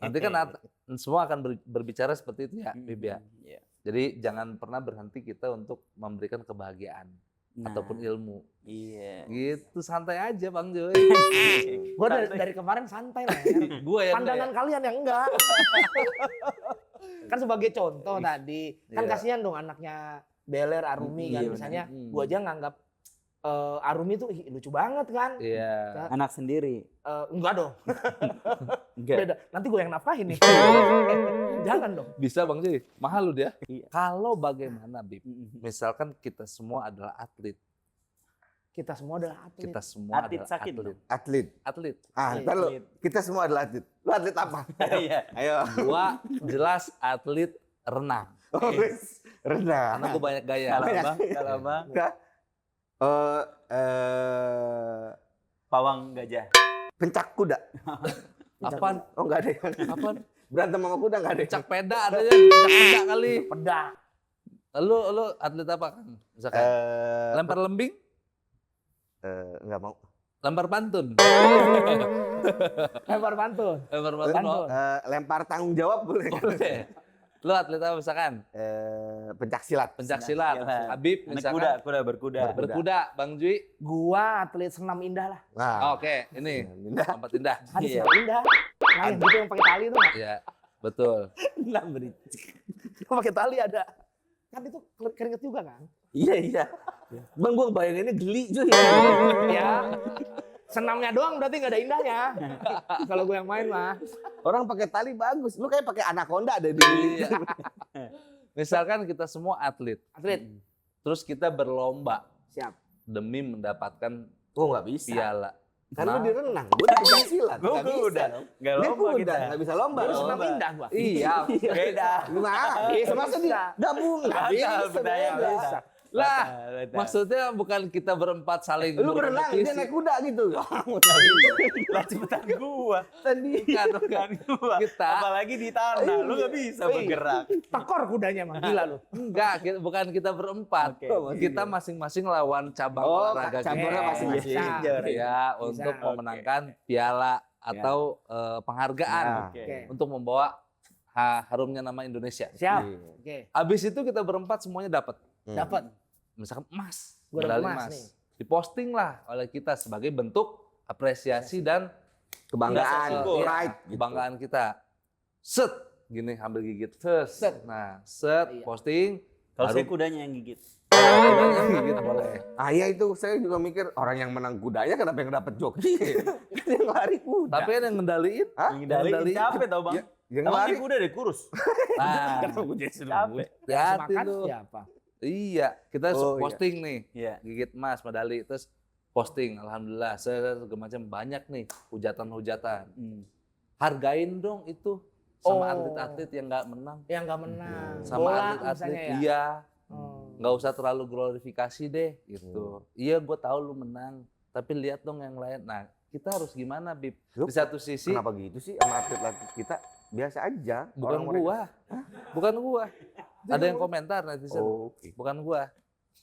Nanti kan semua akan berbicara seperti itu ya, Bib ya. Iya. Jadi jangan pernah berhenti kita untuk memberikan kebahagiaan Nah, ataupun ilmu. Iya. Gitu santai aja Bang Joy. Gue dari kemarin santai lah. Gua yang Pandangan kalian yang enggak. Kan sebagai contoh tadi, kan Iya. kasihan dong anaknya Beler, Arumi kan Iya, misalnya. benar. Gue aja nganggap Arumi tuh "Ih, lucu banget kan. Iya. Anak sendiri. Enggak dong, Enggak. beda. Nanti gue yang nafkahin nih. Jangan dong. Bisa Bang Joy, mahal lu dia. Iya. Kalau bagaimana Bib? Misalkan kita semua adalah atlet. Kita semua adalah atlet. Kita semua Atlet adalah sakit atlet. dong. Atlet. Atlet. Ntar lu, kita semua adalah atlet. Lu atlet apa? Iya. Ayo. Gua jelas atlet renang. Oh, wis. Renang. Karena gua banyak gaya. Kalau Bang, Enggak. pawang gajah. Pencak kuda. Apaan? Oh enggak ada yang Apaan? berantem sama kuda enggak ada. Pencak peda ada ya, pencak peda kali. Pedang. Lu atlet apa kan? Misalkan lempar lembing, Enggak mau. lempar pantun. Lempar pantun. Lempar pantun. Pantun. Lempar tanggung jawab boleh. Boleh. Lu atlet apa misalkan? Pencak silat. Pencak silat. silat. Habib Anak misalkan. kuda berkuda. Berkuda, Bang Jui. Gua atlet senam indah lah. Nah, Oke, ini Indah. tempat indah. Ada Iya. senam indah. Nah, yang gitu yang pakai tali tuh nggak? Iya, betul. Senam Yang pakai tali ada. Kan itu keringet juga kan? Iya, iya. Bang gua bayanginnya geli cuy. Ya. Senamnya doang berarti nggak ada indahnya. Kalau gue yang main mah. Orang pakai tali bagus. Lu kayak pakai anaconda ada di. Iya. Misalkan kita semua atlet, Atlet. terus kita berlomba Siap. demi mendapatkan Oh enggak bisa. piala. Kan Nah, lu di renang, gua di pencak silat. Gua Nggak bisa kuda. dong. Nggak Dia lomba kuda, kita. nggak bisa lomba. Lu dong. senam indah gua. Iya, Beda. Gimana? Masa di gabung? Nggak Batal, bisa. budaya beda. bisa. lah. Batal. Maksudnya bukan kita berempat saling Lu berenang, dia berkompetisi. naik kuda gitu. Lah cepetan gua. Tadi kan bukan Gua. kita. Apalagi di tanah, lu nggak bisa bergerak. Tekor kudanya mah gila lu. Enggak, bukan kita berempat. Oke. Kita masing-masing lawan cabang Oh, olahraga cabangnya kita. masing-masing. Bisa. Ya, untuk memenangkan piala atau penghargaan Oke. untuk membawa harumnya nama Indonesia. Siap. Iya. Oke. Habis itu kita berempat semuanya dapat. Dapat. Misalkan emas, Gua medali dapet emas emas. nih. Diposting lah oleh kita sebagai bentuk apresiasi dan Kebanggaan, Iya, pride. gitu. kebanggaan kita. Set, gini ambil gigit. Set. Nah, Iya. posting. Kalau saya baru kudanya yang gigit. kudanya gigit boleh. Ah iya itu saya juga mikir orang yang menang kudanya kenapa yang dapat joki? Kan yang lari kuda. Tapi kan yang ngendaliin. Hah? Yang dali capek tau bang. Ya, yang Emang lari ini kuda deh kurus. Nah, Capek. hati Makan lu. siapa? Iya, kita Oh, iya. posting nih. Iya. Gigit emas, medali. Terus posting, alhamdulillah, segala macam banyak nih hujatan-hujatan. Hargain dong itu sama atlet-atlet yang nggak menang. Yang nggak menang. Sama Bola atlet-atlet, misalnya ya. iya. Nggak usah terlalu glorifikasi deh, gitu. Iya, gue tahu lu menang, tapi lihat dong yang lain. Nah, kita harus gimana, Bib? Di satu sisi, Kenapa gitu sih sama atlet-atlet kita? Biasa aja. bukan gua. Ada yang komentar netizen, bukan gua.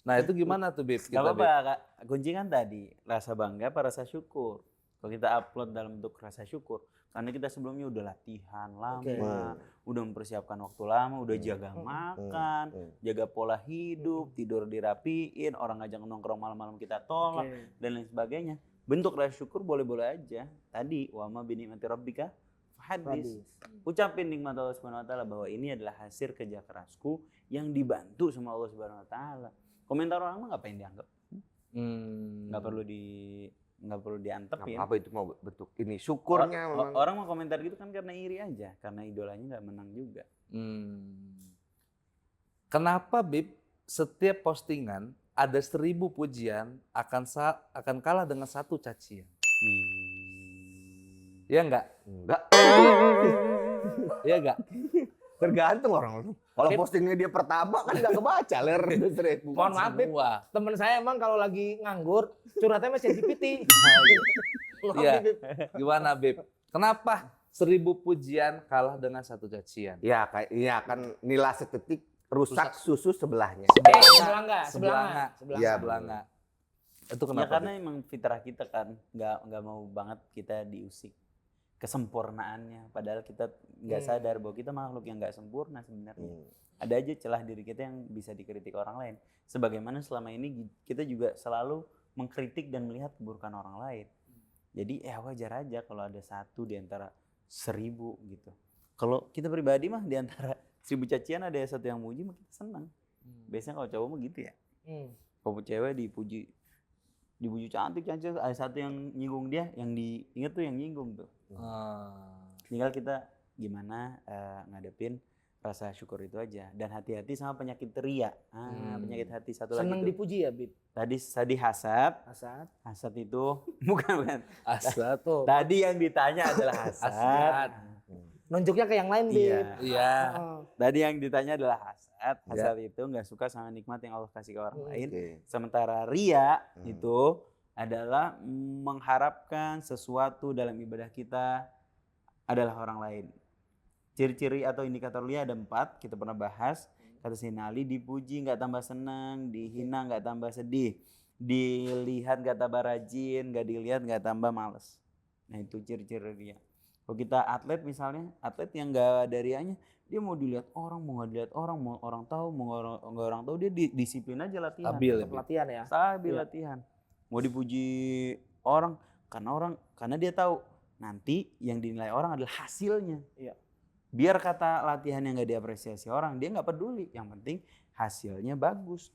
Nah, itu gimana tuh, Bib? Gak apa-apa, Kak. Kunci kan tadi, rasa bangga apa rasa syukur. Kalau kita upload dalam bentuk rasa syukur, karena kita sebelumnya udah latihan lama, udah mempersiapkan waktu lama, udah jaga makan, jaga pola hidup, tidur dirapiin, orang ngajak nongkrong malam-malam kita tolak, dan lain sebagainya. Bentuk rasa syukur boleh-boleh aja. Tadi, wa ma bi ni'mati rabbika hadis. Ucapin nikmat Allah Subhanahu wa taala bahwa ini adalah hasil kerja kerasku yang dibantu sama Allah Subhanahu wa taala. Komentar orang mah ngapain dianggap? Nggak perlu diantepin. Apa itu mau bentuk ini syukurnya memang. Orang mau komentar gitu kan karena iri aja, karena idolanya nggak menang juga. Kenapa, Bib, setiap postingan ada 1000 pujian akan kalah dengan 1 cacian? Iya enggak? Enggak. Iya enggak? Tergantung orang. Kalau postingnya dia pertama kan nggak kebaca ler 1000. Mohon maaf, Bib. Semua. Temen saya emang kalau lagi nganggur, curhatnya sama ChatGPT. Iya. Gimana, Bib? Kenapa 1000 pujian kalah dengan 1 cacian? Ya kayak iya kan nila seketik rusak susu sebelahnya. Sebelanga. Iya, Sebelanga. Itu Ya kenapa? karena emang fitrah kita kan nggak mau banget kita diusik kesempurnaannya. Padahal kita nggak sadar bahwa kita makhluk yang nggak sempurna sebenarnya. Ada aja celah diri kita yang bisa dikritik orang lain. Sebagaimana selama ini kita juga selalu mengkritik dan melihat keburukan orang lain. Jadi wajar aja kalau ada 1 di antara 1000 gitu. Kalau kita pribadi mah di antara 1000 cacian ada 1 yang muji mah kita senang. Biasanya kalau cowok mah gitu ya. Kalau cewek dipuji cantik, ada 1 yang nyinggung dia, yang diinget tuh yang nyinggung tuh. Tinggal kita gimana ngadepin rasa syukur itu aja, dan hati-hati sama penyakit ria. Penyakit hati satu lagi. Seneng tuh. dipuji ya, Bib? Tadi hasad. Hasad itu bukan. Hasad tuh. Tadi yang ditanya adalah hasad. Nunjuknya ke yang lain, Bib. Iya. Tadi yang ditanya adalah hasad. Hasad itu nggak suka sama nikmat yang Allah kasih ke orang lain. Sementara ria itu adalah mengharapkan sesuatu dalam ibadah kita adalah orang lain. Ciri-ciri atau indikator ria ada 4, kita pernah bahas. Kata Sayyidina Ali, dipuji nggak tambah senang, dihina nggak tambah sedih, dilihat nggak tambah rajin, nggak dilihat nggak tambah males. Nah itu ciri-ciri ria. Kalau kita atlet misalnya, atlet yang nggak ada rianya, dia mau dilihat orang, mau nggak dilihat orang, mau orang tahu, mau nggak orang tahu, dia disiplin aja latihan. Stabil ya, Latihan ya. Stabil latihan. Mau dipuji orang karena dia tahu nanti yang dinilai orang adalah hasilnya. Iya. Biar kata latihan yang nggak diapresiasi orang, dia nggak peduli. Yang penting hasilnya bagus.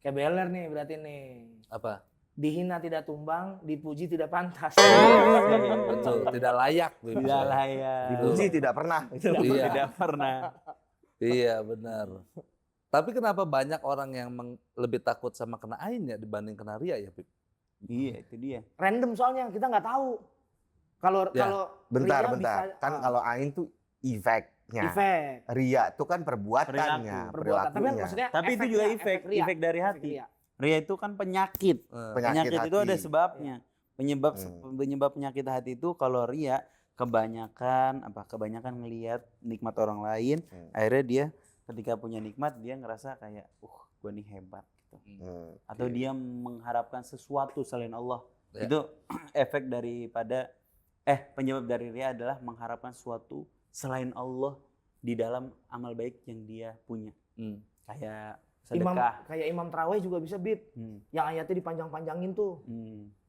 Kayak Beler nih berarti nih. Apa? Dihina tidak tumbang, dipuji tidak pantas. Betul, tidak layak. Tidak layak. Dipuji tidak pernah. Iya. Tidak pernah. Iya, benar. Tapi kenapa banyak orang yang lebih takut sama kena ain ya dibanding kena ria ya, Bib? Iya, itu dia. Random soalnya kita nggak tahu. Kalau Bentar. ria bisa, Kan kalau ain tuh efeknya. efek. Ria itu kan perbuatannya, Perbuatan. Tapi kan perilakunya. maksudnya Tapi itu juga efek ria. efek dari Efek hati. ria. Ria itu kan penyakit. Penyakit itu hati. ada sebabnya. Penyebab penyakit hati itu kalau ria kebanyakan ngelihat nikmat orang lain, akhirnya dia ketika punya nikmat dia ngerasa kayak gue nih hebat gitu. Atau dia mengharapkan sesuatu selain Allah. Ya. Itu efek daripada penyebab dari ria adalah mengharapkan sesuatu selain Allah di dalam amal baik yang dia punya. Kayak sedekah. Kayak imam tarawih juga bisa, Bib. Yang ayatnya dipanjang-panjangin tuh.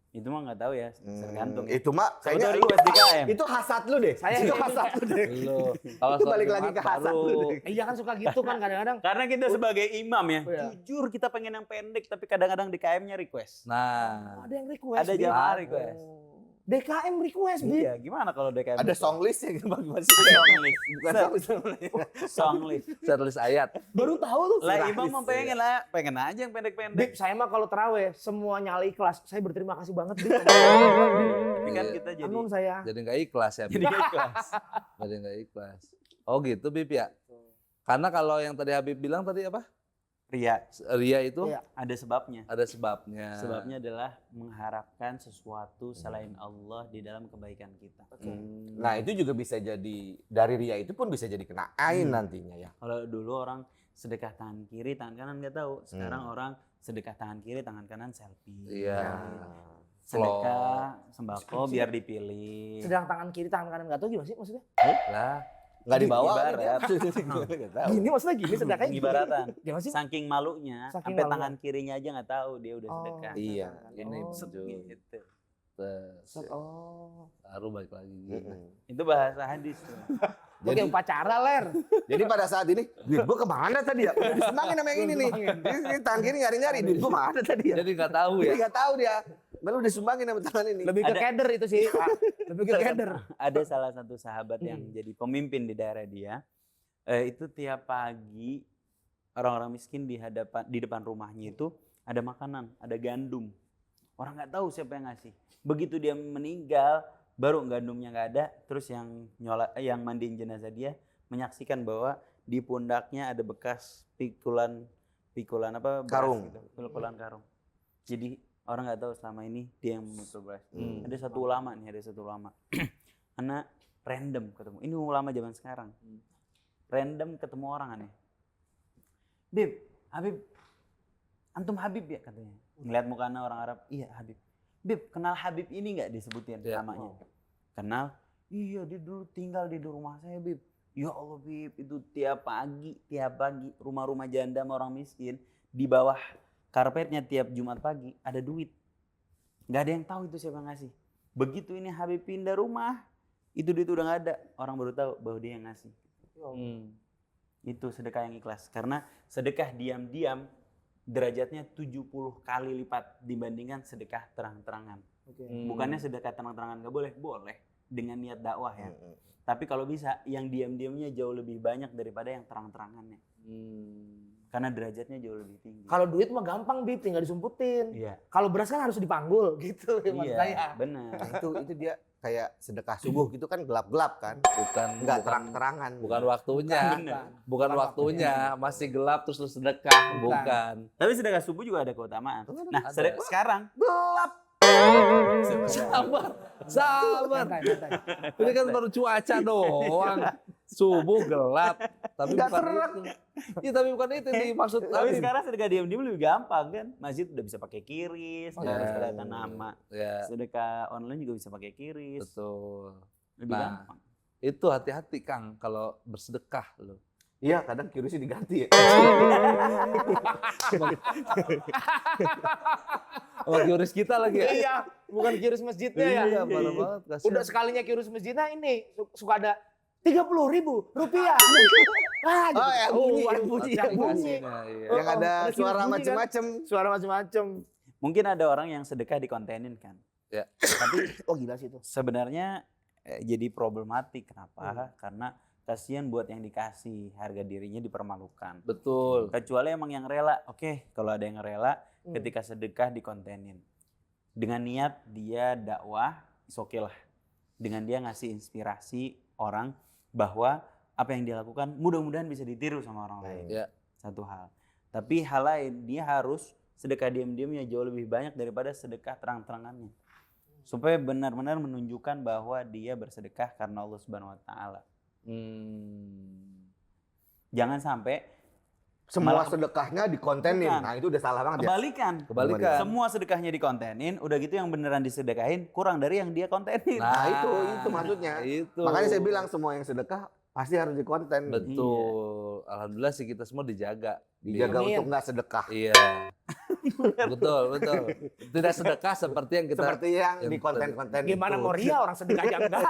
Itu mah nggak tahu ya, tergantung. Itu mah Kayaknya kayaknya request DKM. itu hasad lu deh. Itu hasad lu deh. Kalau Itu balik lagi ke hasad lu deh. Iya kan suka gitu kan kadang-kadang. Karena kita sebagai imam ya, Iya. jujur kita pengen yang pendek, tapi kadang-kadang DKM-nya request. Nah, Ada yang request. Ada Bib. jamaah request. DKM request, Bib. Iya, gimana kalau DKM? Ada song listnya gitu Bang. song list. Bukan song list. Song list. Setlist ayat. Baru tahu tuh. Lah Imam mau pengen lah, pengen aja yang pendek-pendek. Bib, saya mah kalau terawih semua nyala ikhlas. Saya berterima kasih banget, Bib. Tapi kan kita jadi Anun saya. Jadi nggak ikhlas ya. jadi Bib. ikhlas. Jadi nggak ikhlas. Oh gitu Bib ya. Karena kalau yang tadi Habib bilang tadi apa? Ria Ria itu Iya. ada sebabnya. ada sebabnya. Sebabnya adalah mengharapkan sesuatu selain Allah di dalam kebaikan kita. Nah itu juga bisa jadi, dari ria itu pun bisa jadi kena ain nantinya ya. Kalau dulu orang sedekah tangan kiri, tangan kanan nggak tahu. Sekarang orang sedekah tangan kiri, tangan kanan selfie. Iya. Sedekah sembako biar dipilih. Sedang tangan kiri, tangan kanan nggak tahu gimana sih maksudnya? Lah, Nggak dibawa Ibarat. kan ya? Nggak tahu. Gini maksudnya gini sedekahnya. Ibaratan. Gimana sih? Saking malunya, Saking sampai malunya. tangan kirinya aja nggak tahu dia udah sedekah. Iya. ini Oh. sejuk. Gitu. Oh. Baru balik lagi. Itu bahasa hadis. tuh. Oke, upacara, Ler. Jadi pada saat ini, duit gua kemana tadi ya? Udah disenangin sama yang ini nih. Ini tangan kiri nyari-nyari, duit gua mana tadi ya? Jadi nggak tahu Jadi ya. nggak tahu dia. Malu udah sumbangin sama tangan ini. Lebih ke keder itu sih, Pak. Lebih ke keder. Ada salah satu sahabat yang jadi pemimpin di daerah dia. Itu tiap pagi orang-orang miskin di depan rumahnya itu ada makanan, ada gandum. Orang nggak tahu siapa yang ngasih. Begitu dia meninggal, baru gandumnya nggak ada. Terus yang mandiin jenazah dia menyaksikan bahwa di pundaknya ada bekas pikulan apa? beras Karung. Gitu, pikulan karung. Jadi orang nggak tahu selama ini dia yang memikul beras. Ada satu ulama. Anak random ketemu. Ini ulama zaman sekarang. Random ketemu orang aneh. Bib, Habib, antum Habib ya katanya. Ngeliat mukanya orang Arab, iya Habib. Bib, kenal Habib ini nggak disebutin namanya? Kenal? Iya, dia dulu tinggal di rumah saya, Bib. Ya Allah, Bib, itu tiap pagi rumah-rumah janda sama orang miskin di bawah karpetnya tiap Jumat pagi ada duit. Nggak ada yang tahu itu siapa yang ngasih. Begitu ini Habib pindah rumah, itu duit udah nggak ada. Orang baru tahu bahwa dia yang ngasih. Itu sedekah yang ikhlas. Karena sedekah diam-diam derajatnya 70 kali lipat dibandingkan sedekah terang-terangan. Bukannya sedekah terang-terangan nggak boleh, boleh dengan niat dakwah ya. Tapi kalau bisa yang diam-diamnya jauh lebih banyak daripada yang terang-terangannya. Karena derajatnya jauh lebih tinggi. Kalau duit mah gampang, Bib, tinggal disumputin. Iya. Kalau beras kan harus dipanggul gitu maksud saya. Iya, benar. Nah, itu dia kayak sedekah subuh gitu kan gelap-gelap kan. Enggak terang-terangan. Bukan waktunya. Benar. Bukan waktunya, masih gelap terus lu sedekah, bukan. Tapi sedekah subuh juga ada keutamaan. Nah, Ada. sekarang Gelap. Sabar. Santai. Ini kan baru cuaca doang. Subuh gelap, tapi Nggak bukan terang. itu. Iya, tapi bukan itu nih maksud tapi Habib. sekarang sedekah diam-diam lebih gampang kan. Masjid udah bisa pakai kiris, nggak harus kelihatan nama. Ya, Sedekah online juga bisa pakai kiris. betul. Lebih Nah. gampang. Itu hati-hati Kang kalau bersedekah lo. Iya, kadang kirusnya diganti ya. Sama QRIS kita lagi ya. Iya, bukan kiris masjidnya ya. Iya, parah banget. kasihan. Udah sekalinya kiris masjidnya ini suka ada 30.000 rupiah. Ah, Oh, ya, bunyi, yang bunyi, yang bunyi. Aplikasinya, iya. Yang ada ada suara bunyi kan? macem-macem. Suara macam-macam. Mungkin ada orang yang sedekah dikontenin kan. Ya. Tapi Oh gila sih itu. sebenarnya jadi problematik. Kenapa? Karena kasihan buat yang dikasih, harga dirinya dipermalukan. Betul. Kecuali emang yang rela. Oke, kalau ada yang rela ketika sedekah dikontenin. Dengan niat dia dakwah, oke lah. Dengan dia ngasih inspirasi orang bahwa apa yang dia lakukan mudah-mudahan bisa ditiru sama orang lain. Ya. Satu hal. Tapi hal lain, dia harus sedekah diam-diamnya jauh lebih banyak daripada sedekah terang-terangannya. Supaya benar-benar menunjukkan bahwa dia bersedekah karena Allah Subhanahu wa taala. Jangan sampai Semua Malah- sedekahnya dikontenin. Bukan. Nah, itu udah salah banget ya. kebalikan. Semua sedekahnya dikontenin, udah gitu yang beneran disedekahin kurang dari yang dia kontenin. Nah, itu maksudnya. Itu. Makanya saya bilang semua yang sedekah pasti harus dikonten. Betul. Alhamdulillah sih kita semua dijaga. Dijaga Amin. untuk nggak sedekah. Iya. betul. Tidak sedekah seperti yang kita. Seperti yang di konten-konten Gimana itu. mau ria orang sedekah aja enggak.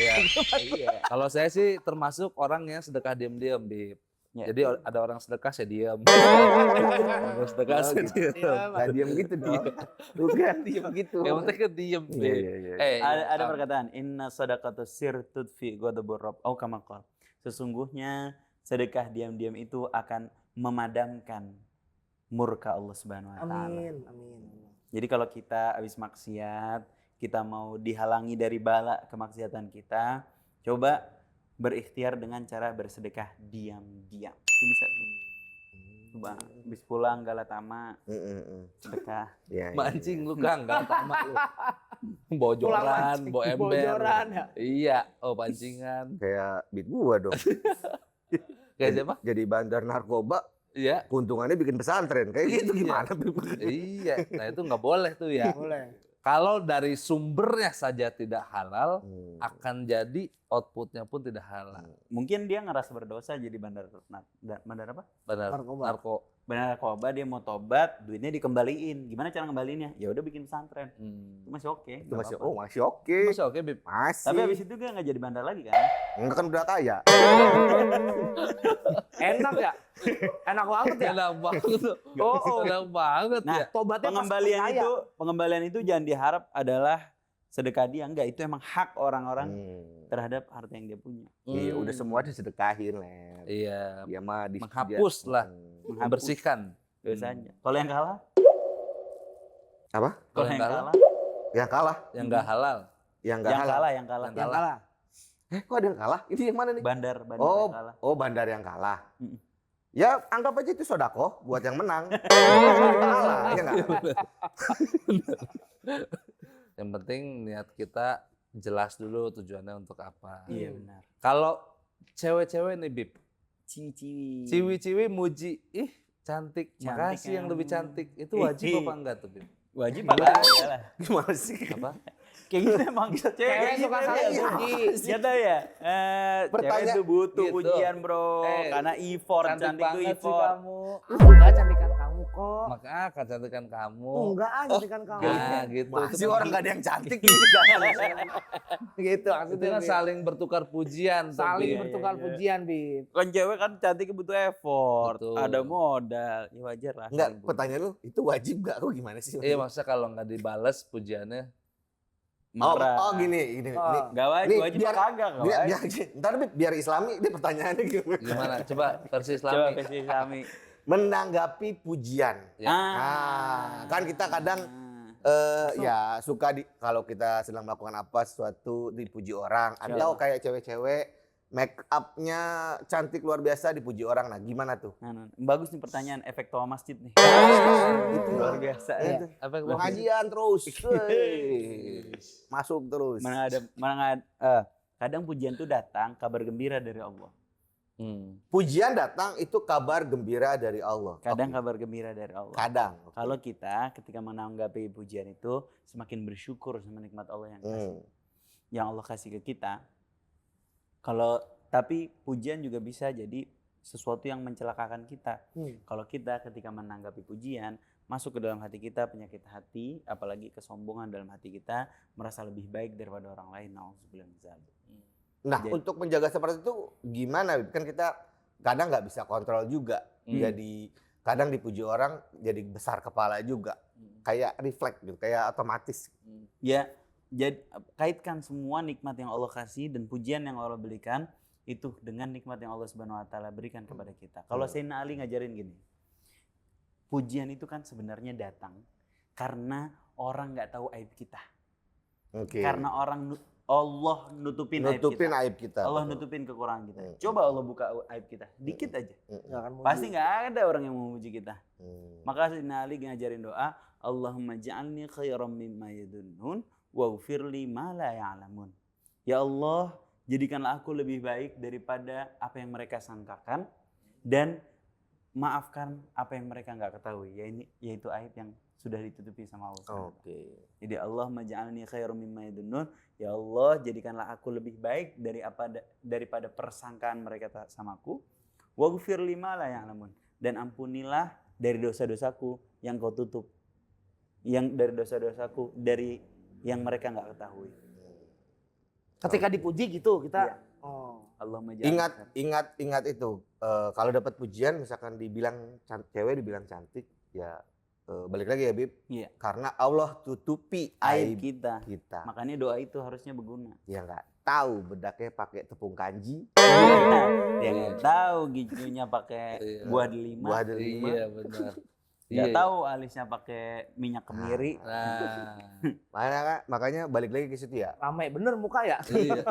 Iya. Kalau saya sih termasuk orang yang sedekah diam-diam di. Ya. Jadi ada orang sedekah saya diam. Orang sedekah Oh, saya gitu. diam. Nggak diam gitu dong. Bukan diam gitu. Yang penting kan diem. Iya, iya, iya. Ada perkataan inna sadaqatu sir tudfi ghadabur rabb au kama qala. Sesungguhnya sedekah diam-diam itu akan memadamkan murka Allah Subhanahu wa taala. Amin. Jadi kalau kita habis maksiat, kita mau dihalangi dari bala kemaksiatan kita, coba berikhtiar dengan cara bersedekah diam-diam. Itu bisa tuh. Coba habis pulang Galatama, sedekah. Iya, iya, Mancing lu Kang, enggak sama lu. Bojoran, bawa ember. Bojoran ya. Iya, oh pancingan. kayak beat gua dong. Kayak siapa? Jadi bandar narkoba, Iya. keuntungannya bikin pesantren. Kayak gitu Iya. gimana? Iya, nah itu nggak boleh tuh ya. Boleh. Kalau dari sumbernya saja tidak halal, akan jadi outputnya pun tidak halal. Mungkin dia ngerasa berdosa jadi bandar apa? Benar. Narkoba. Bandar narkoba, dia mau tobat, duitnya dikembaliin. Gimana cara ngembaliinnya? Ya udah bikin pesantren. Itu masih oke. Itu masih, nggak apa-apa. masih oke. Masih oke, Bib. Masih. Tapi habis itu dia nggak jadi bandar lagi kan? Enggak kan udah kaya. Enak ya? Enak banget ya? Enak banget. Enak banget Nah, ya. Tobatnya pas Pengembalian kaya. pengembalian itu jangan diharap adalah sedekah dia, enggak, itu emang hak orang-orang terhadap harta yang dia punya. Iya, udah semua disedekahin, Len. Iya, Dia mah menghapus lah, membersihkan. Biasanya. Kalau yang kalah? Apa? Kalau Kalau yang yang kalah, kalah? Yang kalah. yang nggak halal. Yang enggak Yang halal. kalah, yang kalah. Yang kalah. Kok ada yang kalah? Ini yang mana nih? Bandar Oh, yang kalah. oh bandar yang kalah. Mm. Ya anggap aja itu sodako buat yang menang. Kalah, ya nggak? Yang penting niat kita jelas dulu tujuannya untuk apa. Iya benar. Kalau cewek-cewek nih, Bib, Ciwi-ciwi. ciwi-ciwi muji, ih cantik, Cantik makasih yang kan. lebih cantik. Itu wajib apa enggak tuh, Bib? Wajib apa? Iyalah. Gimana sih? Apa? Kayak gitu emang cewek Cewek suka saling ya. puji. Ya tahu ya. Cewek Pertanyaan tuh butuh gitu. pujian, Bro. Karena effort, Cantik cantik tuh banget sih effort. kamu. Enggak cantikan kamu kok. Maka kecantikan kamu. Enggak cantikan kamu. Nah, gitu. Masih Itu kan orang nggak ada yang cantik. Gitu Itu maksudnya. kan Bib. saling bertukar pujian. tuh, Saling Bib. bertukar iya. pujian, Bib. Kan cewek kan cantik butuh effort, Betul. ada modal. Ya wajar lah. Enggak, saling puji. pertanyaan lu itu wajib nggak? Kok gimana sih? Iya, maksudnya kalau nggak dibales pujiannya, Marah. Gini. Oh. Gak wajib, Nih, wajib biar- apa kagak? Gak wajib. Ntar Bib, biar Islami, dia pertanyaannya gimana? gimana? Coba versi Coba Islami. kasih Islami. Menanggapi pujian. Ya. Kan kita kadang ya suka kalau kita sedang melakukan apa sesuatu dipuji orang, atau kayak cewek-cewek make up-nya cantik luar biasa dipuji orang. Nah, gimana tuh? Nah, bagus nih pertanyaan efek toa masjid nih. Itu Luar biasa. Iya. Itu. Apa yang pengajian terus. Masuk terus. Kadang pujian tuh datang kabar gembira dari Allah. Pujian datang itu kabar gembira dari Allah. Kadang Oke. kabar gembira dari Allah. Kadang. Oke. Kalau kita ketika menanggapi pujian itu semakin bersyukur sama nikmat Allah yang kasih, yang Allah kasih ke kita. Tapi pujian juga bisa jadi sesuatu yang mencelakakan kita. Kalau kita ketika menanggapi pujian masuk ke dalam hati kita penyakit hati, apalagi kesombongan dalam hati kita, merasa lebih baik daripada orang lain. Nauzubillah min dzalik. Nah, Jadi- untuk menjaga seperti itu gimana? Kan kita kadang nggak bisa kontrol juga. Jadi kadang dipuji orang jadi besar kepala juga. Kayak refleks gitu, kayak otomatis. Ya, jadi kaitkan semua nikmat yang Allah kasih dan pujian yang Allah berikan itu dengan nikmat yang Allah Subhanahu wa taala berikan kepada kita. Kalau Sayyidina Ali ngajarin gini. Pujian itu kan sebenarnya datang karena orang nggak tahu aib kita. Oke. Karena Allah nutupin aib Nutupin kita. aib kita. Allah betul. nutupin kekurangan kita. Coba Allah buka aib kita, dikit aja. Nggak akan muji. Pasti nggak ada orang yang memuji kita. Hmm. Maka Sayyidina Ali ngajarin doa, Allahumma ja'alni khairan mimma yadunnun waghfirli ma la ya'lamun. Ya Allah, jadikanlah aku lebih baik daripada apa yang mereka sangkakan dan maafkan apa yang mereka nggak ketahui, yaitu aib yang sudah ditutupi sama Allah. Oke. Jadi Allahumma ja'alni khairan mimma yadunnun. Ya Allah, jadikanlah aku lebih baik daripada persangkaan mereka sama aku. Waghfirli ma la ya'lamun. Dan ampunilah dari dosa-dosaku yang kau tutup. Yang dari dosa-dosaku dari yang mereka nggak ketahui. Ketika dipuji gitu kita Oh. Allahumma ja'alna Ingat itu. Kalau dapat pujian, misalkan dibilang cewek dibilang cantik, ya balik lagi ya Bib. Iya. Karena Allah tutupi aib aib kita. kita. Makanya doa itu harusnya berguna. Dia nggak tahu bedaknya pakai tepung kanji, Dia nggak tahu giginya pakai Iya. buah delima. buah delima. Iya benar. Nggak Iya. tahu alisnya pakai minyak kemiri. Nah, Makanya balik lagi ke situ ya. Ramai bener muka ya. iya.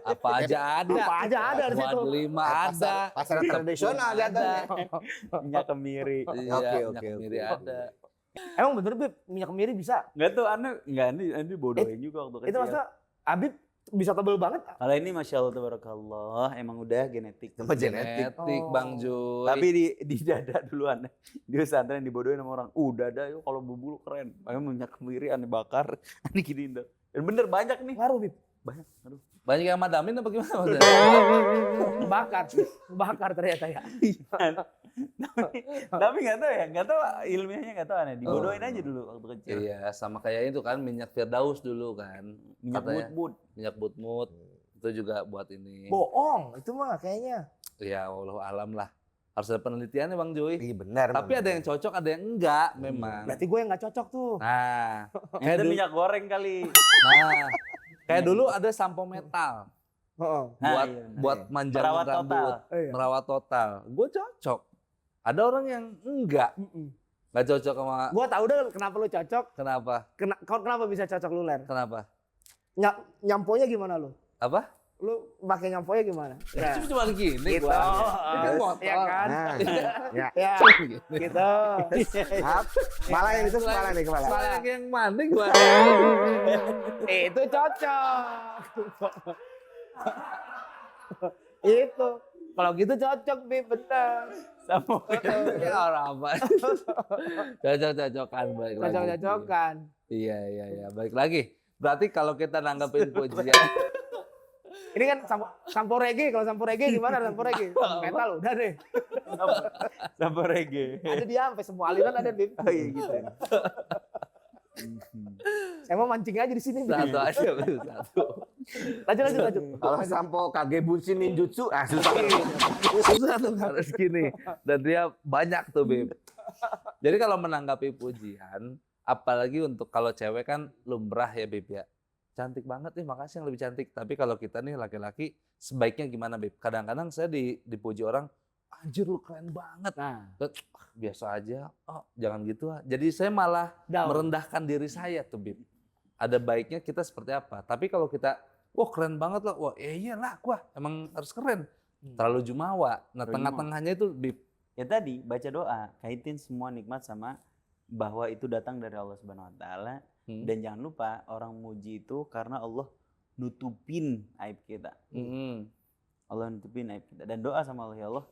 Apa aja ada. Apa aja ada di Buat situ. 5 ada. Pasar tradisional jatuhnya. Minyak kemiri. Iya, Oke, minyak oke, kemiri oke. ada. Emang bener Bib, minyak kemiri bisa? Nggak tuh Anda bodohin juga waktu kecil. Itu maksudnya Habib bisa tebel banget? Kalau ini Masya Allah Tabarakallah, emang udah genetik. Sama genetik. Genetik Oh. Bang Joy. Tapi di dada duluan. Di pesantren dibodohin sama orang. Dada yuk kalau berbulu keren. Makanya minyak kemiri aneh bakar. Aneh gini. Dan bener banyak nih. Ngaruh Bib. Banyak. Aduh. Banyak yang madamin apa gimana Mas? Bakar ternyata ya. Tapi nggak tahu ilmiahnya nggak tahu aneh. Dibodohin aja dulu waktu kecil. Iya, sama kayak itu kan minyak Firdaus dulu kan. Minyak Katanya but-but. minyak butmut itu juga buat ini. Bohong, itu mah kayaknya. Ya Allah alam lah. Harus ada penelitiannya Bang Joy. Iya benar. Tapi ada yang cocok, ada yang enggak memang. Berarti gue yang gak cocok tuh. Nah, Yang ada minyak goreng kali. nah, kayak dulu ada sampo metal Heeh. Nah, buat iya, benar. buat manjangin Merawat rambut, total. Iya. merawat total. Gue cocok. Ada orang yang enggak, nggak cocok sama. Gue tau deh kenapa lu cocok. Kenapa? Kenapa bisa cocok lu Ler? Kenapa? Nyamponya gimana lu? Apa? Lu pakai nyamponya gimana? Ya. Cuma gini Gitu. gua. Ini motor. Iya kan? Nah, ya. Ya, Gitu. gitu. Maaf. Kepala yang itu kepala nih kepala. Kepala yang mana gua? Itu cocok. Itu. Kalau gitu cocok, Bib, bener. Sama Ya orang apa? Cocok-cocokan balik lagi. Cocok-cocokan. Iya. Balik lagi. Berarti kalau kita nanggepin pujian. Ini kan sampo reggae, kalau sampo reggae gimana sampo reggae? Metal udah deh. sama reggae. Ada dia sampai semua aliran ada, Bib. Oh iya gitu. Saya mau mancing aja di sini. Bib. Satu aja, satu. Lanjut. Kalau sampo kage bunshin ninjutsu, susah. Susah tuh harus gini. Dan dia banyak tuh, Bib. Jadi kalau menanggapi pujian, apalagi untuk kalau cewek kan lumrah ya, Bib ya. Cantik banget nih, makasih yang lebih cantik. Tapi kalau kita nih laki-laki, sebaiknya gimana, Bib? Kadang-kadang saya dipuji orang, anjir lu keren banget. Nah, Biasa aja, oh jangan gitu ah. Jadi saya malah down. merendahkan diri saya tuh, Bib. Ada baiknya kita seperti apa. Tapi kalau kita, wah keren banget loh, wah iyalah, wah emang harus keren. Terlalu jumawa. Nah Terlalu tengah-tengahnya itu, Bib. Ya tadi baca doa, kaitin semua nikmat sama bahwa itu datang dari Allah Subhanahu wa taala. Dan jangan lupa orang muji itu karena Allah nutupin aib kita. Allah nutupin aib kita. Dan doa sama Allah, ya Allah,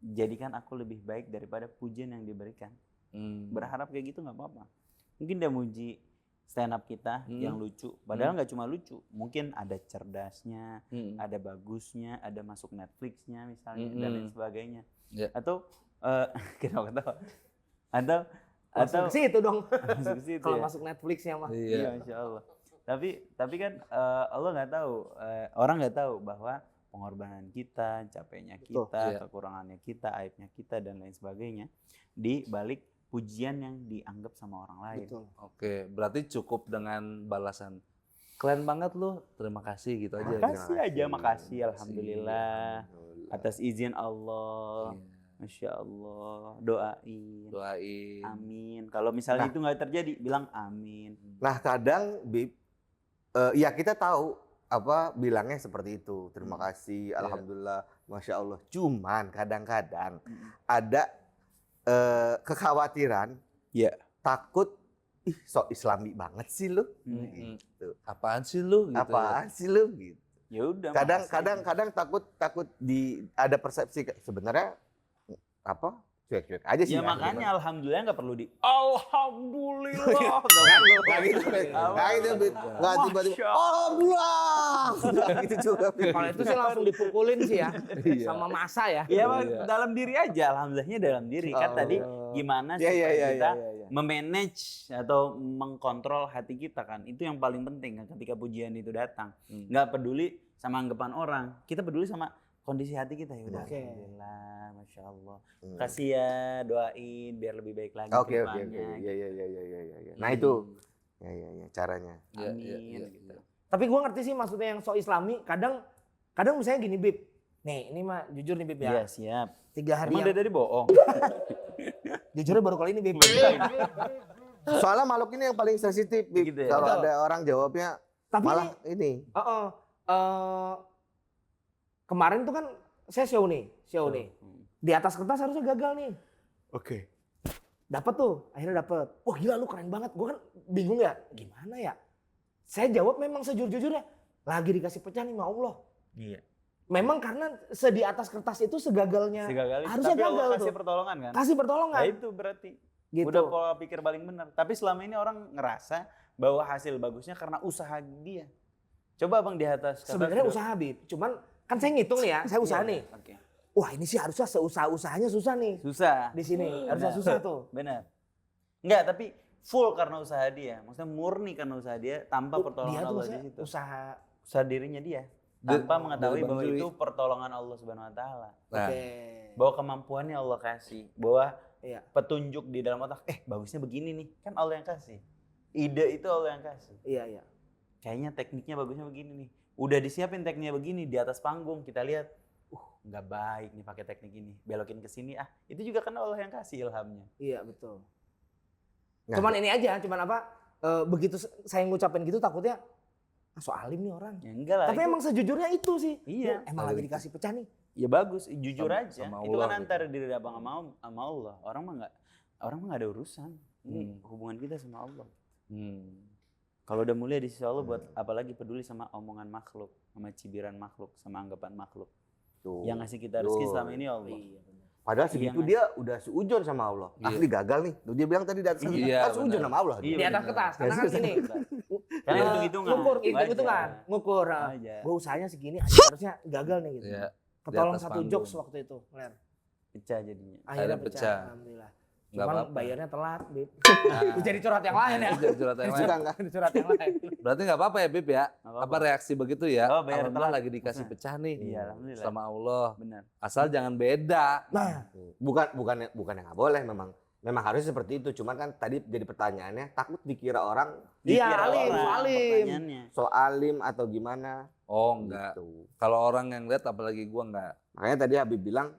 jadikan aku lebih baik daripada pujian yang diberikan. Berharap kayak gitu nggak apa-apa. Mungkin dia muji stand up kita yang lucu. Padahal nggak cuma lucu. Mungkin ada cerdasnya, ada bagusnya, ada masuk Netflixnya misalnya, dan lain sebagainya. Ya. Atau, kenapa ketawa? Atau Langsung ke situ dong. masuk ke situ Kalau ya? masuk Netflixnya mah. Iya. Masya Allah. Tapi kan Allah nggak tahu, orang nggak tahu bahwa pengorbanan kita, capeknya kita, Iya. kekurangannya kita, aibnya kita dan lain sebagainya di balik pujian yang dianggap sama orang lain. Betul. Oke, berarti cukup dengan balasan. Keren banget lu, terima kasih gitu aja. Makasih aja, makasih, alhamdulillah atas izin Allah. Iya. Masya Allah, doain. Doain. Amin. Kalau misalnya itu nggak terjadi, bilang amin. Nah kadang Bib, ya kita tahu apa bilangnya seperti itu. Terima kasih, alhamdulillah, masya Allah. Cuman kadang-kadang ada kekhawatiran, Ya. takut, ih sok Islami banget sih lu. Gitu. Apaan sih lu? Gitu Apaan sih lu? Gitu. Ya udah. Kadang takut ada persepsi sebenarnya apa cuek-cuek aja sih. Ya kan, makanya gitu. alhamdulillah nggak perlu di alhamdulillah. Nggak gitu, Bib. Nggak gitu, Bib. Nggak tiba-tiba, alhamdulillah. Nggak gitu juga, Bib. Kalau itu sih langsung dipukulin sih ya. Iya. Sama masa ya. Iya, Iya. dalam diri aja, alhamdulillahnya dalam diri. Kan tadi gimana Iya, iya, supaya iya, kita iya, iya. memanage atau mengkontrol hati kita kan. Itu yang paling penting kan ketika pujian itu datang. Nggak peduli sama anggapan orang, kita peduli sama kondisi hati kita. Ya udah, alhamdulillah, masya Allah. Kasih ya, doain biar lebih baik lagi. Oke. kedepannya. Iya. Nah itu, ya caranya. Amin. Gitu. Tapi gue ngerti sih maksudnya yang so Islami. Kadang misalnya gini Bib. Nih ini mah jujur nih Bib ya. Iya siap. 3 hari Emang yang... dari bohong. Jujurnya baru kali ini Bib. Soalnya makhluk ini yang paling sensitif, Bib. Gitu ya? Kalau Betul. ada orang jawabnya Tapi malah ini. Kemarin tuh kan saya show nih. Di atas kertas harusnya gagal nih. Oke. Dapat tuh, akhirnya dapat. Wah gila lu keren banget. Gue kan bingung ya, gimana ya? Saya jawab memang sejujur-jujurnya. Lagi dikasih pecah nih sama Allah. Iya. Memang karena di atas kertas itu segagalnya. Harusnya Tapi Allah gagal kasih tuh. pertolongan kan? Kasih pertolongan. Nah itu berarti. Gitu. Udah pola pikir paling benar. Tapi selama ini orang ngerasa bahwa hasil bagusnya karena usaha dia. Coba Bang di atas. Sebenarnya usaha Bib. Cuman kan saya ngitung nih ya, saya usaha nih. Oke. Wah ini sih harusnya seusaha-usahanya susah nih. Susah. Di sini harusnya susah tuh. Benar. Enggak, tapi full karena usaha dia. Maksudnya murni karena usaha dia tanpa Dia pertolongan tuh Allah di maksudnya situ. usaha Dirinya dia. Tanpa mengetahui Bang bahwa Jui. itu pertolongan Allah Subhanahu wa taala. Nah, Oke. Bahwa kemampuannya Allah kasih. Bahwa Iya. petunjuk di dalam otak, bagusnya begini nih. Kan Allah yang kasih. Ide itu Allah yang kasih. Iya. Kayaknya tekniknya bagusnya begini nih. Udah disiapin tekniknya begini di atas panggung, kita lihat, nggak baik nih pakai teknik ini. Belokin ke sini, itu juga kan Allah yang kasih ilhamnya. Iya betul. Nah, Cuman ini aja, begitu saya ngucapin gitu takutnya so alim nih orang. Ya enggak lah. Tapi itu- emang sejujurnya itu sih. Iya. Emang lagi dikasih pecah nih. Ya bagus, jujur Sama- aja. sama Itu Allah kan gitu. antara diri abang sama Allah. Orang mah nggak ada urusan. Ini hubungan kita sama Allah. Kalau udah mulia di sisi Allah, buat apalagi peduli sama omongan makhluk, sama cibiran makhluk, sama anggapan makhluk. tuh. Yang ngasih kita rezeki selama ini Allah. Padahal Iya, segitu Mas. dia udah seujun sama Allah. Iya. Asli gagal nih. Tuh dia bilang tadi di atas Iya, kan seujun benar. sama Allah. Iya, Di atas benar. kertas. Karena kan gini. Karena hitung-hitungan. Ngukur, hitung-hitungan. Wajar. Ngukur. Wajar. Gue usahanya segini, harusnya gagal nih gitu. Iya. Ketolong Di atas 1 panggung. jokes waktu itu. Ler. Pecah jadinya. Akhirnya Akhirnya pecah. pecah. Alhamdulillah. Nggak Cuman apa-apa. bayarnya telat, Bib. Nah, Jadi curhat yang lain ya. jadi curhat yang lain. Jadi curhat yang lain. Berarti nggak apa-apa ya Bib ya? Nggak apa-apa. Apa reaksi begitu ya? Oh, bayar Alhamdulillah telat. lagi dikasih pecah nih. Iya, alhamdulillah. Sama Allah. Benar. Asal jangan beda. Nah, Bukan yang nggak boleh memang harusnya seperti itu. Cuman kan tadi jadi pertanyaannya takut dikira orang iya Dikira alim, orang, alim. pertanyaannya. so alim atau gimana. Oh enggak. Gitu. Kalau orang yang lihat apalagi gua enggak. Makanya tadi Habib bilang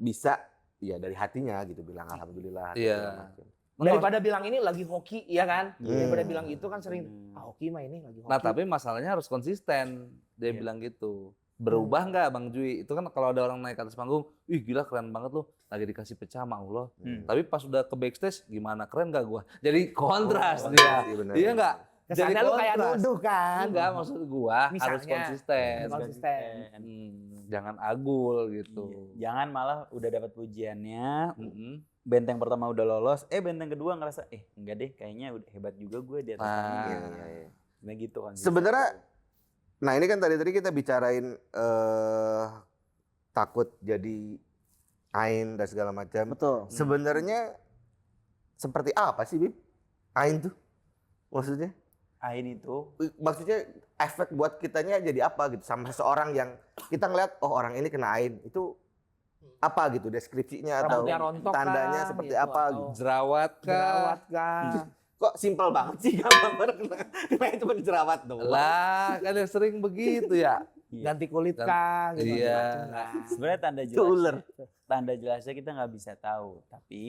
bisa ya dari hatinya gitu bilang alhamdulillah. Iya. segala macam. Daripada bilang ini lagi hoki, iya kan? Hmm. Daripada bilang gitu kan sering, hoki mah ini lagi hoki. Nah tapi masalahnya harus konsisten. Dia Iya. bilang gitu. Berubah nggak Bang Jui? Itu kan kalau ada orang naik ke atas panggung, ih gila keren banget loh, lagi dikasih pecah sama Allah. Tapi pas udah ke backstage, gimana keren gak gua? Jadi kontras Oh, dia. iya, benar. Iya nggak? Kesannya lu kayak nuduh kan? Enggak, maksud gua harus Misalnya. konsisten. Konsisten. Jangan agul gitu. Iya. Jangan malah udah dapat pujiannya, Mm-mm. benteng pertama udah lolos, benteng kedua ngerasa, enggak deh, kayaknya udah hebat juga gue di atas Nah, ini. Iya, iya, iya. Nah gitu kan. Sebenarnya, nah ini kan tadi kita bicarain takut jadi ain dan segala macam. Betul. Sebenarnya seperti apa sih Bib? Ain tuh maksudnya? Ain itu Maksudnya efek buat kitanya jadi apa gitu sama seseorang yang kita ngeliat oh orang ini kena ain itu apa gitu deskripsinya atau Rambutnya rontok tandanya kah, seperti gitu, apa atau gitu. jerawat kah? Jerawat kah? Kok simpel banget sih gampang banget kena cuma jerawat doang. Lah, kan yang sering begitu ya. Ganti kulit kah? Gitu, Iya. macam-macam kah? sebenarnya tanda Itu ular. jelasnya. Tanda jelasnya kita nggak bisa tahu, tapi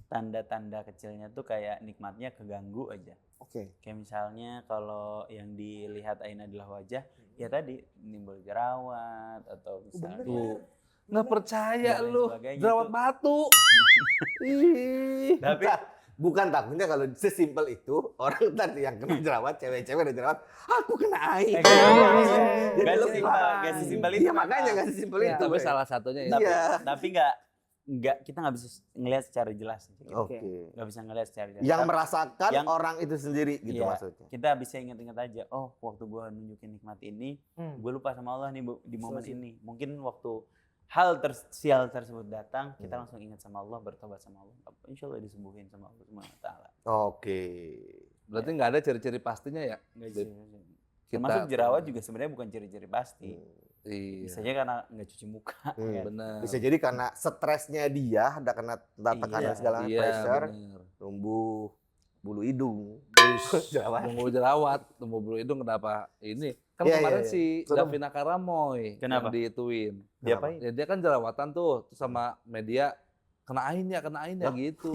tanda-tanda kecilnya tuh kayak nikmatnya keganggu aja. Oke. Kayak misalnya kalau yang dilihat Ain adalah wajah, ya tadi nimbul jerawat atau misalnya Tuh. Nggak percaya Dan lain lu, sebagainya jerawat itu. batu. Ih. Tapi Bukan takutnya kalau sesimpel itu orang ntar yang kena jerawat cewek-cewek ada jerawat aku kena ain. Jadi Gak lu sesimpel, gimana? gak sesimpel itu. Iya makanya gak sesimpel Iya. itu. Tapi Bre. salah satunya itu. Tapi, Iya. tapi kita nggak bisa ngelihat secara jelas. Oke. Nggak bisa ngelihat secara jelas. Yang Tapi merasakan yang- orang itu sendiri gitu iya, maksudnya. kita bisa ingat-ingat aja. Oh, waktu gua nunjukin nikmat ini, gue lupa sama Allah nih Bu, di momen Selesai. ini. Mungkin waktu hal sial tersebut datang, kita langsung ingat sama Allah, bertobat sama Allah. Insya Allah disembuhin sama Allah Subhanahu wa taala. Oke. Berarti nggak ada ciri-ciri pastinya ya? Termasuk jerawat juga sebenarnya bukan ciri-ciri pasti. Iya. Bisa aja karena nggak cuci muka. Kan? Benar. Bisa jadi karena stresnya dia, ada kena tekanan segala Iya, pressure, benar. tumbuh bulu hidung. Jerawat. Tumbuh bulu hidung kenapa ini? Kan Iya, kemarin iya, iya. si Serem. Davina Karamoy Kenapa? yang diituin. Diapain? Ya, dia kan jerawatan tuh, terus sama media kena ain ya gitu.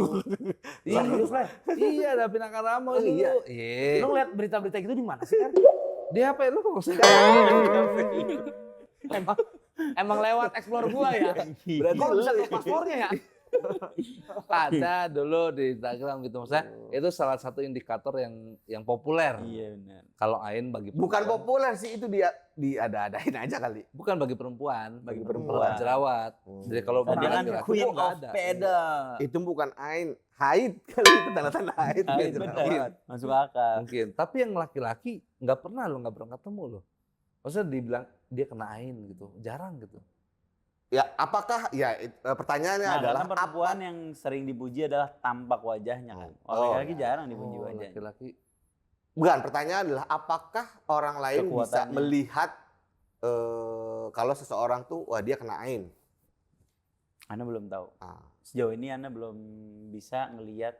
Serius lah. Iya, Davina Karamoy dulu. iya? Iya. Lu ngeliat berita-berita gitu di mana sih kan? Dia apa ya lu kok Emang lewat explore gua ya. Berarti Kok bisa lu- ke paspornya ya? ada dulu di Instagram gitu maksudnya itu salah satu indikator yang populer. Iya benar. Kalau ain bagi Bukan perempuan, populer sih, itu dia diada-adain aja kali. bukan bagi perempuan, Bagi kalau perempuan. jerawat. Jadi kalau Nah, bagi dia kan laki-laki queen nggak of ada. peda. Itu bukan ain, haid kali itu tanda-tanda haid. Ah, gitu. benar. Masuk akal. Mungkin, tapi yang laki-laki nggak pernah ketemu lo. Maksudnya dibilang dia kena ain gitu, jarang gitu. Ya, apakah pertanyaannya Nah, adalah karena perempuan yang sering dipuji adalah tampak wajahnya kan. Orang laki-laki jarang dipuji Oh, wajahnya. laki-laki. bukan, pertanyaan adalah apakah orang lain bisa Kekuatannya. melihat kalau seseorang tuh wah dia kena ain. Anda belum tahu. Ah. Sejauh ini Anda belum bisa ngelihat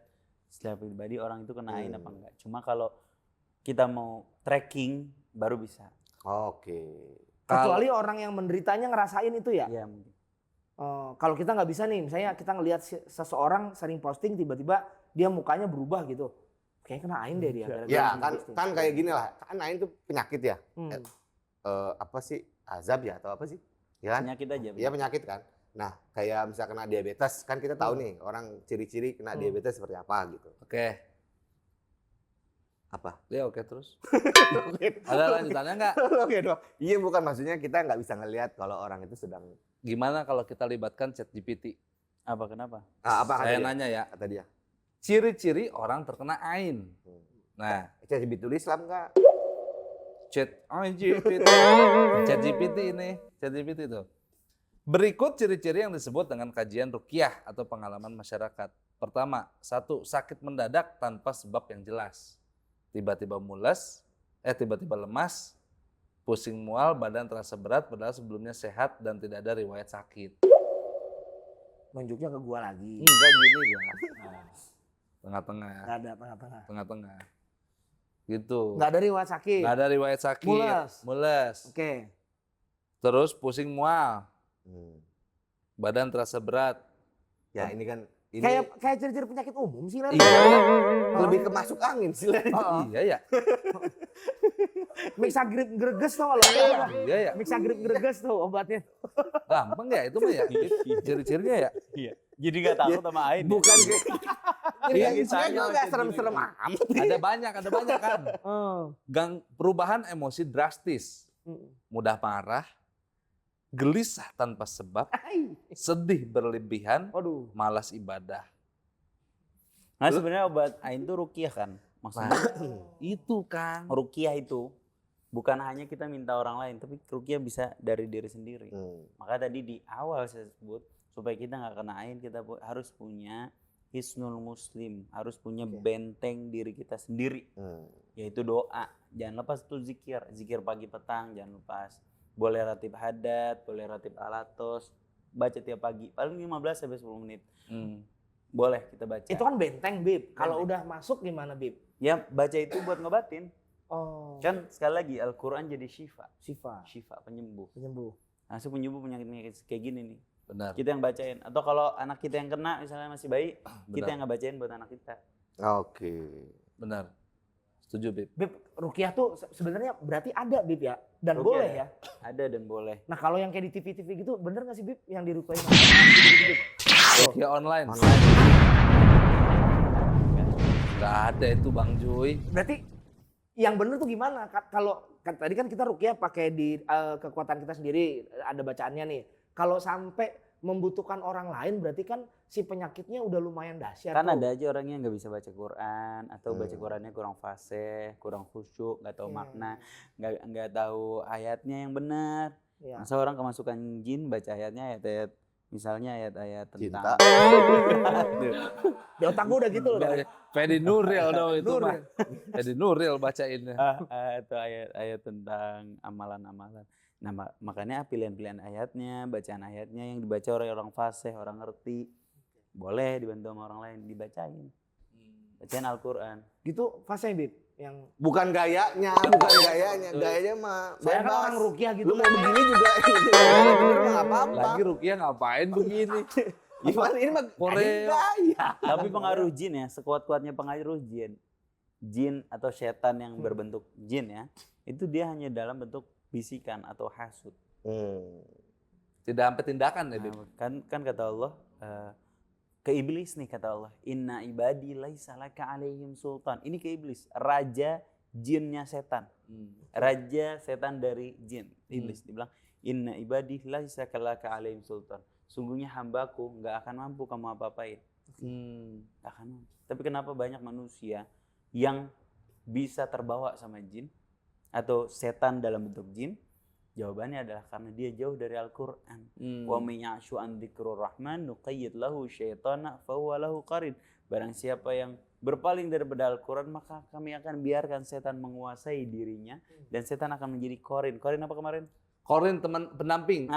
secara pribadi orang itu kena ain apa enggak. Cuma kalau kita mau tracking baru bisa. Oke. Kecuali orang yang menderitanya ngerasain itu ya. Iya mungkin. Kalau kita nggak bisa nih, misalnya kita ngelihat seseorang sering posting tiba-tiba dia mukanya berubah gitu. Kayaknya kena ain deh dia. gara-gara Ya dia kan posting. kan kayak gini lah. Kan ain itu penyakit ya. Hmm. Apa sih? Azab ya atau apa sih? Ya kan? Penyakit aja. Iya penyakit kan. Nah, kayak misalnya kena diabetes, kan kita tahu nih orang ciri-ciri kena diabetes seperti apa gitu. Oke, Apa? dia oke terus. Ada lanjutannya nggak? Oke dong. Iya bukan maksudnya kita nggak bisa ngelihat kalau orang itu sedang Gimana kalau kita libatkan ChatGPT? Apa kenapa? apa Saya kata dia? nanya ya, Kata dia. ciri-ciri orang terkena ain. Nah, ChatGPT tulis Islam nggak? ChatGPT ini, ChatGPT itu. Berikut ciri-ciri yang disebut dengan kajian ruqyah atau pengalaman masyarakat. Pertama, 1. Sakit mendadak tanpa sebab yang jelas. Tiba-tiba mules, tiba-tiba lemas, pusing mual, badan terasa berat padahal sebelumnya sehat dan tidak ada riwayat sakit. Nunjuknya ke gua lagi. Enggak gini gua. Nah, tengah-tengah, Nggak ada tengah-tengah. tengah-tengah. Gitu. Nggak ada riwayat sakit. Nggak ada riwayat sakit. Mules. Oke. Terus pusing mual, Hmm. badan terasa berat. Ya ini kan ini Kayak ciri-ciri penyakit umum sih, Ler. Iya. lebih ke masuk angin sih. Len. Iya ya. Mixagrip greges tuh kalau Iya ya. Mixagrip greges tuh obatnya. Gampang ya itu mah ya. Ciri-cirinya ya. Iya. Jadi nggak takut sama ain. Bukan kayak Iya, ini saya juga nggak serem-serem kayak amat. Ada banyak kan. Perubahan emosi drastis. Mudah marah, gelisah tanpa sebab, sedih berlebihan, Waduh. malas ibadah. Nah sebenarnya obat ain itu ruqyah kan. Maksudnya Itu Kang. ruqyah itu bukan hanya kita minta orang lain, tapi ruqyah bisa dari diri sendiri. Maka tadi di awal saya sebut supaya kita nggak kena ain kita harus punya hisnul muslim, harus punya benteng diri kita sendiri, yaitu doa. Jangan lepas tuh zikir pagi petang, jangan lepas. Boleh ratib hadat, boleh ratib alatos, baca tiap pagi, paling 15 sampai 10 menit. Boleh kita baca. Itu kan benteng, Bib. Kalau udah masuk gimana, Bib? Ya baca itu buat ngobatin. Oh. Kan sekali lagi Al-Quran jadi syifa, Syifa, penyembuh. penyembuh. Langsung penyembuh penyakit kayak gini nih. Benar. Kita yang bacain. Atau kalau anak kita yang kena misalnya masih bayi, kita yang ngebacain buat anak kita. Oke. Benar. Setuju, Bib. Bib, ruqyah tuh sebenarnya berarti ada, Bib ya? Dan Ruqyah boleh ada. ya? Ada dan boleh. Nah kalau yang kayak di TV-TV gitu, bener nggak sih, Bib? Yang diruqyahin? Ruqyah online. Nggak ada itu Bang Joy. Berarti yang bener tuh gimana? Kalau tadi kan kita ruqyah pakai di kekuatan kita sendiri, ada bacaannya nih. Kalau sampai membutuhkan orang lain berarti kan si penyakitnya udah lumayan dahsyat. Kan tuh. ada aja orang yang nggak bisa baca Quran atau baca Qurannya kurang fasih, kurang khusyuk, nggak tahu makna, nggak tahu ayatnya yang benar. Iya. Masa orang kemasukan jin baca ayatnya ayat-ayat misalnya ayat-ayat Cinta. tentang Di otak gue udah gitu loh. Fedi Nuril dong itu Nuril. mah. Fedi Nuril bacainnya. atau ayat-ayat tentang amalan-amalan. Nah, makanya pilihan-pilihan ayatnya, bacaan ayatnya yang dibaca oleh orang fasih, orang ngerti, boleh dibantu sama orang lain dibacain. Bacain Al-Qur'an. Gitu fase Bib yang Bukan gayanya, gayanya mah saya kan bebas. orang rukiah gitu. Lu mau begini juga gitu. Bener mah nggak apa-apa. Lagi Rukiah ngapain begini? Gimana ini mah Korea. gaya. Tapi pengaruh jin ya, sekuat-kuatnya pengaruh jin. Jin atau setan yang berbentuk jin ya, itu dia hanya dalam bentuk bisikan atau hasud. Tidak sampai tindakan ya, Bib. Kan kata Allah, ke iblis nih kata Allah, inna ibadi laisa laka alaihim sultan. Ini ke iblis, raja jinnya setan. Raja setan dari jin, iblis. Dibilang, inna ibadi laisa laka alaihim sultan. Sungguhnya hambaku nggak akan mampu kamu apa-apain. Nggak akan mampu. Tapi kenapa banyak manusia yang bisa terbawa sama jin atau setan dalam bentuk jin? Jawabannya adalah karena dia jauh dari Al-Qur'an. Wa may ya'shu an dzikrur rahman nuqayyid lahu syaitana fa huwa lahu qarin. Barang siapa yang berpaling daripada Al-Qur'an, maka kami akan biarkan setan menguasai dirinya dan setan akan menjadi qarin. Qarin apa kemarin? Korin teman pendamping.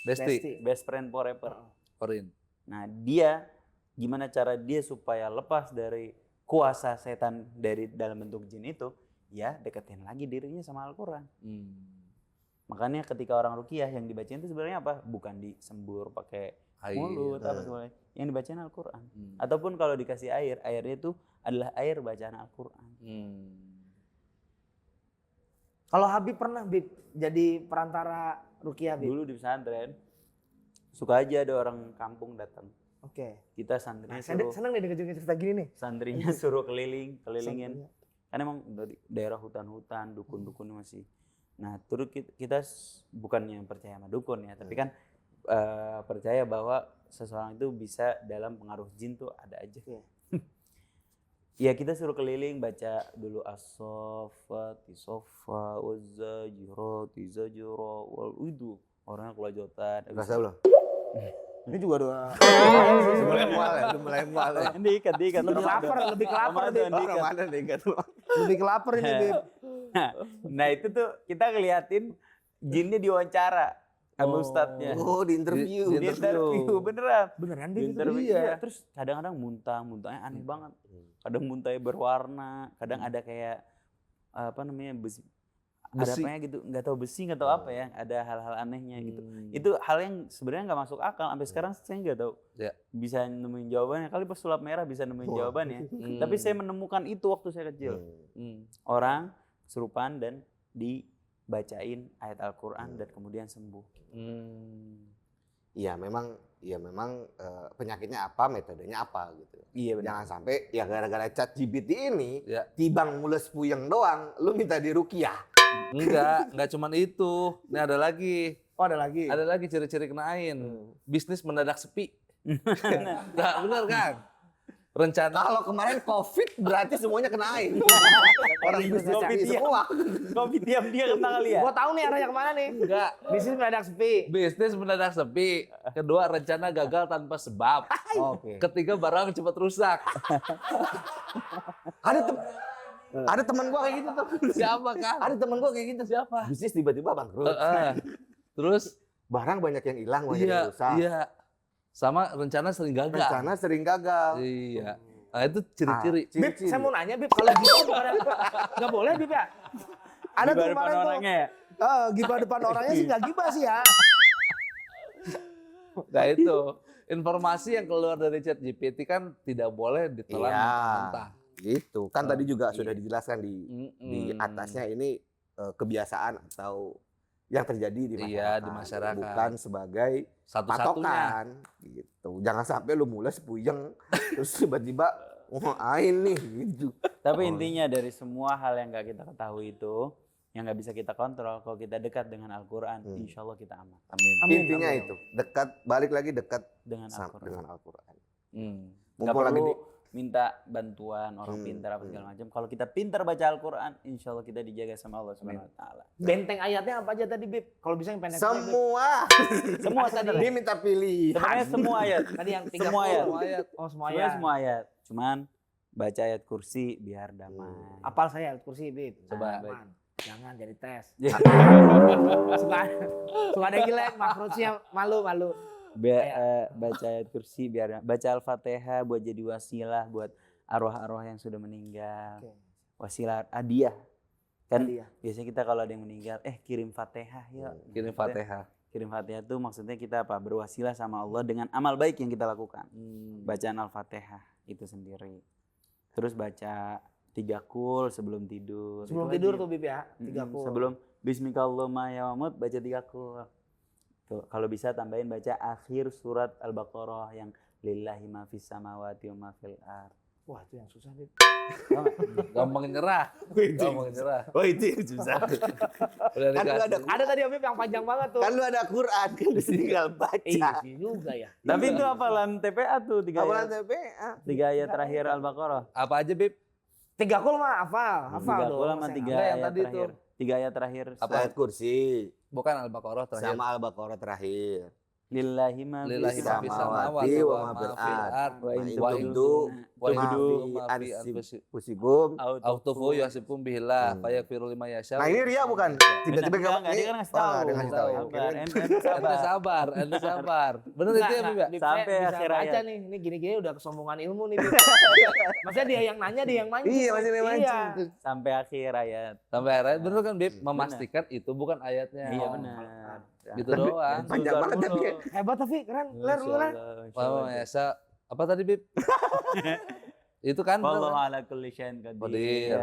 Besti. Best friend forever. Korin. Nah, dia gimana cara dia supaya lepas dari kuasa setan dari dalam bentuk jin itu? Ya, deketin lagi dirinya sama Al-Qur'an. Makanya ketika orang ruqyah yang dibacain itu sebenarnya apa? Bukan disembur pakai mulut apa semuanya. Yang dibacain Al-Qur'an. Ataupun kalau dikasih air, airnya itu adalah air bacaan Al-Qur'an. Kalau Habib pernah Bib jadi perantara rukiah Bib? Dulu di pesantren suka aja ada orang kampung datang. Oke. Kita santrinya Nah, saya seneng nih dengerin cerita gini nih. santrinya suruh kelilingin. Kan emang dari daerah hutan-hutan, dukun-dukun masih. Nah, terus kita bukannya percaya sama dukun ya, tapi kan percaya bahwa seseorang itu bisa dalam pengaruh jin tuh ada aja. Ya kita suruh keliling baca dulu as-saffat, as-saffa, waz-zajirat, az-zajra, wal udu. Orangnya kelajotan. Rasa belum? Ini juga dua. Udah mulai mual ya. Diikat. Lebih kelapar Bib. Ramadan diikat lu. Lebih kelapar ini Bib. Nah itu tuh kita ngeliatin jinnya diwawancara sama ustadznya. Oh, di interview. Di interview beneran. Beneran Di Bib? interview. Iya. Terus kadang-kadang muntahnya aneh banget. Kadang muntahnya berwarna, kadang ada kayak apa namanya besi. Ada apanya gitu, nggak tahu besi, nggak tahu apa ya, ada hal-hal anehnya gitu. Itu hal yang sebenarnya nggak masuk akal. Sampai sekarang saya nggak tahu bisa nemuin jawabannya. Kali pas sulap merah bisa nemuin jawabannya. Tapi saya menemukan itu waktu saya kecil. Orang kesurupan dan dibacain ayat Al-Quran dan kemudian sembuh. Iya memang penyakitnya apa, metodenya apa gitu. Iya benar. Jangan sampai ya gara-gara ChatGPT ini tibang mules puyeng doang, lu minta diruqyah. Enggak cuman itu. Ini ada lagi. Oh ada lagi. Ada lagi ciri-ciri kenain. Bisnis mendadak sepi. Nah, benar kan? Rencana Kalau kemarin COVID berarti semuanya kenain. Orang bisnis Covid sepi semua. Kopi diam dia kena kali ya. Gua tahu nih arahnya kemana nih. enggak. Bisnis mendadak sepi. Bisnis mendadak sepi. Kedua, rencana gagal tanpa sebab. Oke. Ketiga, barang cepat rusak. Ada teman gua kayak gitu tuh. Siapa kan? Ada teman gua kayak gitu. Siapa? Bisnis tiba-tiba bangkrut. Terus Barang banyak yang hilang, banyak yang rusak. iya. Sama rencana sering gagal. Rencana sering gagal. Iya. Nah, itu ciri-ciri. Bib, saya mau nanya Bib, kalau gitu nggak boleh Bib ya? Ada tuh Gibah depan kemarin tuh. orangnya ya? Gibah depan orangnya sih nggak gibah sih ya. Nah itu informasi yang keluar dari ChatGPT kan tidak boleh ditelan mentah-mentah. Gitu. Kan tadi juga sudah dijelaskan di atasnya ini kebiasaan atau yang terjadi di masyarakat. Iya, di masyarakat. Bukan sebagai Satu-satunya. patokan gitu. Jangan sampai lu mulai puyeng terus tiba-tiba ain nih gitu. Tapi intinya dari semua hal yang nggak kita ketahui itu, yang nggak bisa kita kontrol, kalau kita dekat dengan Al-Quran, insya Allah kita aman. Amin. Intinya itu dekat, balik lagi dekat Dengan Al-Quran. dengan Al-Quran. Nggak Mumpung lagi perlu minta bantuan orang pintar apa segala macam. Kalau kita pintar baca Al-Quran, insya Allah kita dijaga sama Allah Subhanahu Wa Taala. Benteng ayatnya apa aja tadi, Bib? Kalau bisa yang pendek. Semua. Semua tadi. Dia minta pilih. Sebenarnya semua ayat. Tadi yang 30. Semua ayat. Oh, semua Sebenarnya ayat. semua ayat. Cuman baca ayat kursi biar damai. Apal saya ayat kursi, Bib. Coba. Aman. Jangan jadi tes. Ya. Suka ada yang jelek, makrusnya malu-malu. Baca ayat kursi biar baca Al-Fatihah buat jadi wasilah buat arwah-arwah yang sudah meninggal. Oke. Wasilah hadiah. Kan Hadiah. biasanya kita kalau ada yang meninggal, kirim Fatihah ya. Kirim Fatihah. Kirim Fatihah itu maksudnya kita apa? Berwasilah sama Allah dengan amal baik yang kita lakukan. Bacaan Al-Fatihah itu sendiri. Terus baca 3 kul sebelum tidur. Sebelum Itu tidur wajib. tuh, Bib ya. 3 kul. Sebelum Bismillahirrahmanirrahim ya Mahmud baca 3 kul. Tuh, kalau bisa tambahin baca akhir surat Al-Baqarah yang lillahi ma fis samawati wa ma fil ard. Wah, itu yang susah, Bib. Gampang nyerah. Gampang nyerah. Oh itu yang susah. Udah Kan lu dikasih. ada Ada tadi Bib yang panjang banget tuh. kan lu ada Quran kan lu tinggal baca. Iya sih juga ya. Tapi itu hafalan TPA tuh 3 Apalan ayat. TPA. 3 ayat terakhir Al-Baqarah. Apa aja, Bib? 3 kul mah hafal 3 dong. kul sama Saya 3 Enggak, yang ayat tadi terakhir. 3 ayat terakhir. Apa? Ayat kursi Bukan Al-Baqarah terakhir. sama Al-Baqarah terakhir. Lillahi ma Lillahi fis ma fis samawati samawati wa wa ma ma fil fil ard. ard wa in wa in tubdu wa in tubdu tubdu ma fi Pusigum. Autufu yasibkum bihillah fayaghfiru lima yasha. Nah ini Ria bukan? Tiba-tiba Enggak, dia kan ngasih tahu. dia ngasih tahu. Sabar, ente Ente sabar. sabar, ente sabar. Bener itu ya, Bib? Bib, Sampai saya bisa akhir baca ayat. nih. Ini gini-gini udah kesombongan ilmu nih, Bib. Maksudnya dia yang nanya, dia yang mancing. Iya, masih dia mancing. Iya. Sampai akhir ayat. Sampai akhirnya bener kan, Bib? Memastikan itu bukan ayatnya. Iya Oh, benar. Gitu doang. Panjang banget tapi ya. Hebat tapi keren. Ler lu Ler. Wa ma yasha. Apa tadi, Bib? Itu kan bener Wallahu kan? ala kulli syai'in qadir. Qadir.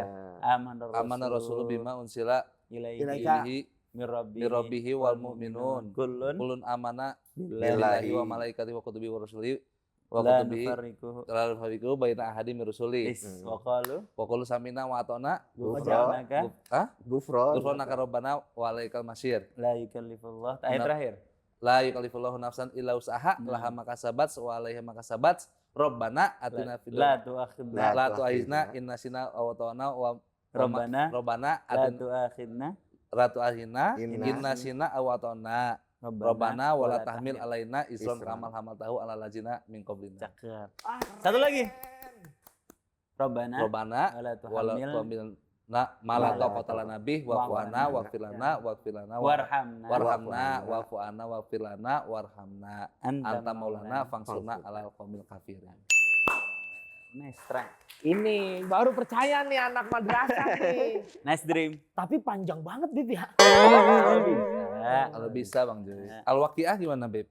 Amana Rasulullah bima unsila ilaihi Ilaika. ilaihi min min rabbihi wal mu'minun. kullun Kulun amana billahi billahi wa malaikati wa kutubi wa rusuli wa la kutubihi nufarriqu lalu fariqu baina ahadi min rusuli. is wa qalu Wa qulu samina wa atona. waja'alnaka Gufron. Ghufranaka rabbana wa alaikal masyir. la yukallifullah. Ayat terakhir. La yukallifullahu nafsan illa usaha laha makasabat wa alaiha makasabat. Rabbana atina fid La dunya tu'akhidna la tu'akhidna in nasina aw ata'na wa la Rabbana atina tu'akhidna ratu ahina Inna. inna sina aw ata'na Rabbana wala tahmil alaina isran Isran. kamal hamaltahu ala lazina min qablina. Cakep. Satu lagi. Rabbana Rabbana wala wala tuhammil tuhmilna ma la taqata lana bih wa fu'ana wa filana warhamna warhamna wa fu'ana wa filana warhamna anta maulana fangsurna alal qaumil kafirin. Nice try. Ini baru percaya nih anak madrasah nih. Nice dream. Tapi panjang banget Bib ya. Kalau bisa Bang Joy. Al-Waqiah gimana, Beb?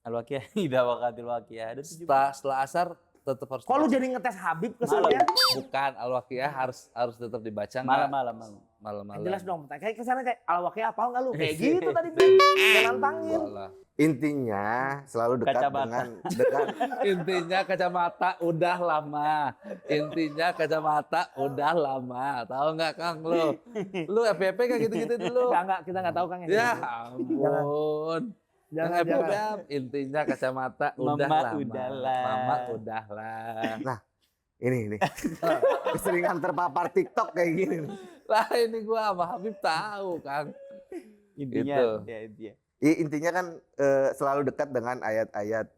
Al-Waqiah idza waqatil waqiah. Ada 17. Setelah asar tetap harus Kok lu jadi ngetes Habib ke Malam. saya? bukan Al-Waqiah harus tetap dibaca nggak? Malam. Malam-malam. Jelas dong, kayak kesana kayak Al-Waqiah apal nggak lu? Kayak gitu tadi Bib. Jangan panggil. Walah. Intinya selalu dekat Kacamata. dengan dekat. Intinya kacamata udah lama. Intinya kacamata udah lama. Tahu nggak Kang lu? Lu FPP kayak gitu-gitu dulu. Enggak, kita nggak tahu Kang Ya ampun. Jangan, Yang FPP jangan. intinya kacamata Mama udah lama. udahlah. Mama udahlah. Ini. Keseringan terpapar TikTok kayak gini. Lah ini gua sama Habib tahu Kang. Intinya Gitu. ya intinya. Intinya kan selalu dekat dengan ayat-ayat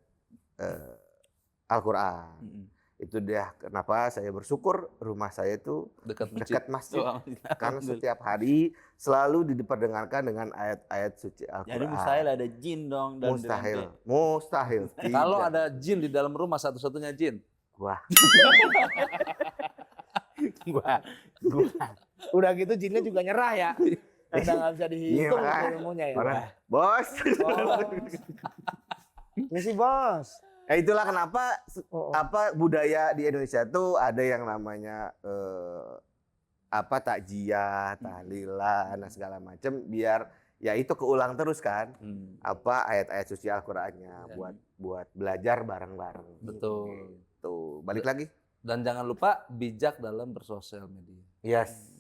Al-Quran. Itu dia kenapa saya bersyukur rumah saya itu Dekat masjid. dekat masjid. Karena setiap hari selalu diperdengarkan dengan ayat-ayat suci Jadi Al-Quran. mustahil ada jin dong dalam Mustahil. diri ente. Mustahil. Kalau Tidak. ada jin di dalam rumah satu-satunya jin. Wah, Gua Udah gitu jinnya juga nyerah ya. Udah nggak bisa dihitung Iya, tuh ilmunya ya. mana? Bos. Ini sih bos. Itulah kenapa Oh, oh. apa budaya di Indonesia tuh ada yang namanya apa takjiah, tahlilan, dan segala macam biar ya itu keulang terus kan apa ayat-ayat suci Al-Qur'annya buat belajar bareng-bareng. Betul. Tuh, balik lagi. Dan jangan lupa bijak dalam bersosial media. Yes.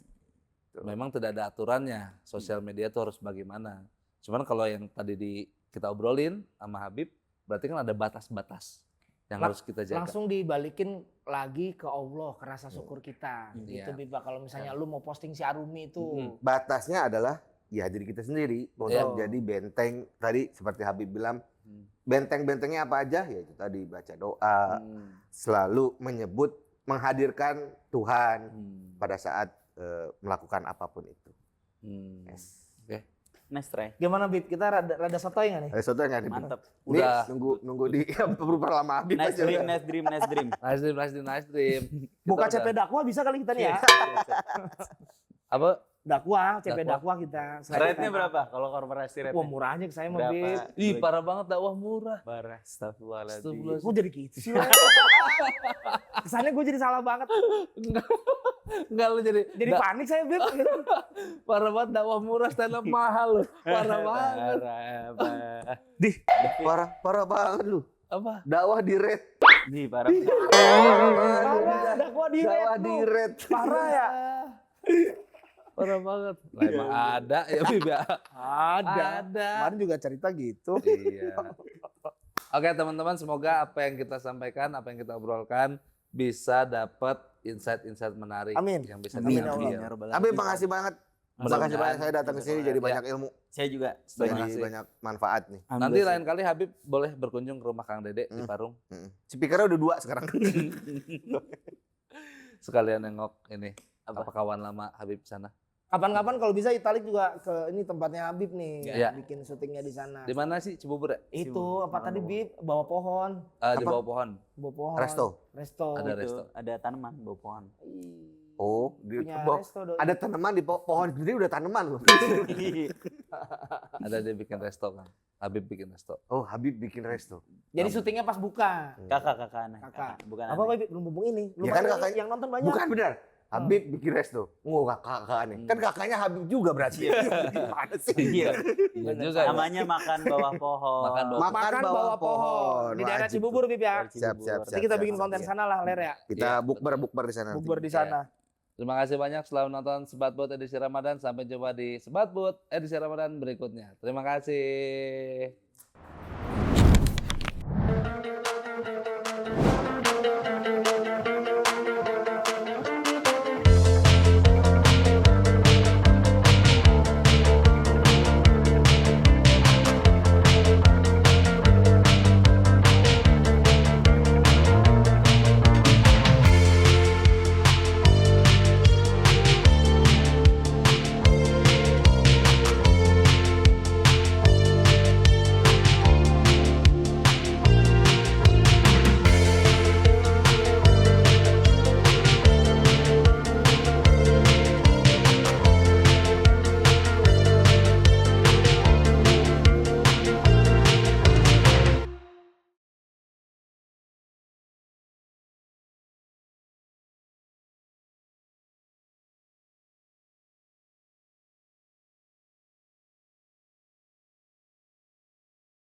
Memang tidak ada aturannya. Sosial media itu harus bagaimana. Cuman kalau yang tadi kita obrolin sama Habib, berarti kan ada batas-batas. yang harus kita jaga. Langsung dibalikin lagi ke Allah, ke rasa syukur kita. Gitu Iya. Bib. Kalau misalnya lu mau posting si Arumi itu. Batasnya adalah ya diri kita sendiri untuk jadi benteng. Tadi seperti Habib bilang, benteng-bentengnya apa aja? Ya itu tadi baca doa, selalu menyebut, menghadirkan Tuhan pada saat melakukan apapun itu. Yes. Oke. Nice try. Gimana Bib? Kita rada sotoy nggak nih? Soto nggak nih? Mantap. Ini Udah. nunggu di berapa Habib Nice aja. dream, nice dream, nice dream. Nice dream. Buka Kita CP udah- dakwah bisa kali kita nih ya. Apa? Dakwah, CP Dakwah. dakwah kita. Rate-nya berapa kalau korporasi rate? Wah murah aja ke saya mah Bib. Berapa? Ih, parah banget dakwah murah. Parah. Astagfirullahaladzim. Astagfirullahaladzim. Kok jadi gitu sih? Kesannya gue jadi salah banget. Enggak lu jadi Panik saya Bib. parah banget dakwah murah stand up mahal lu. Parah banget. Parah. Parah banget lu. Apa? Dakwah di red. Nih, parah. Parah, dakwah di Dakwah red di lu. red. Parah ya? Parah banget. Lah emang ada ya Bib ya. Ada. Ada. Kemarin juga cerita gitu. Iya. Oke teman-teman, semoga apa yang kita sampaikan, apa yang kita obrolkan bisa dapat insight-insight menarik Amin. yang bisa Amin, diambil. ya Habib makasih banget. Makasih banyak saya datang ke sini jadi Ya. banyak ilmu, Saya juga. Terima jadi kasih. banyak manfaat nih. Nanti lain kali Habib boleh berkunjung ke rumah Kang Dede di Parung. Speakernya udah 2 sekarang. Sekalian nengok ini apa kawan lama Habib sana. Kapan-kapan kalau bisa Italik juga ke ini tempatnya Habib nih. Iya. Bikin syutingnya di sana. Di mana sih Cibubur ya? Itu apa tadi Bib? Bawah pohon. Di bawah pohon. Bawah pohon. Resto. Ada Itu, resto. ada tanaman bawah pohon. Oh, di Punya bawah- resto dong. ada tanaman di pohon sendiri udah tanaman loh. Ada dia bikin resto kan. Habib bikin resto. Oh, Habib bikin resto. Jadi syutingnya pas buka. Kakak aneh. Kakak. Bukan Apa aneh. Bib? Belum ngomong ini. Lu Ya kan kan kakaknya- yang nonton banyak. Bukan benar. Habib bikin resto. Kakak nih. Kan kakaknya Habib juga berarti. Gimana sih? Iya. Iya juga. ya. Namanya makan bawah pohon. Makan bawah Makan bawah pohon. Di daerah Wajib Cibubur Bib ya. tuh. Siap. Nanti kita bikin konten sana lah Ler ya. Kita Iya, bukber di sana. Bukber di sana. Terima kasih banyak selalu nonton Sebat Bud edisi Ramadan. Sampai jumpa di Sebat Bud edisi Ramadan berikutnya. Terima kasih.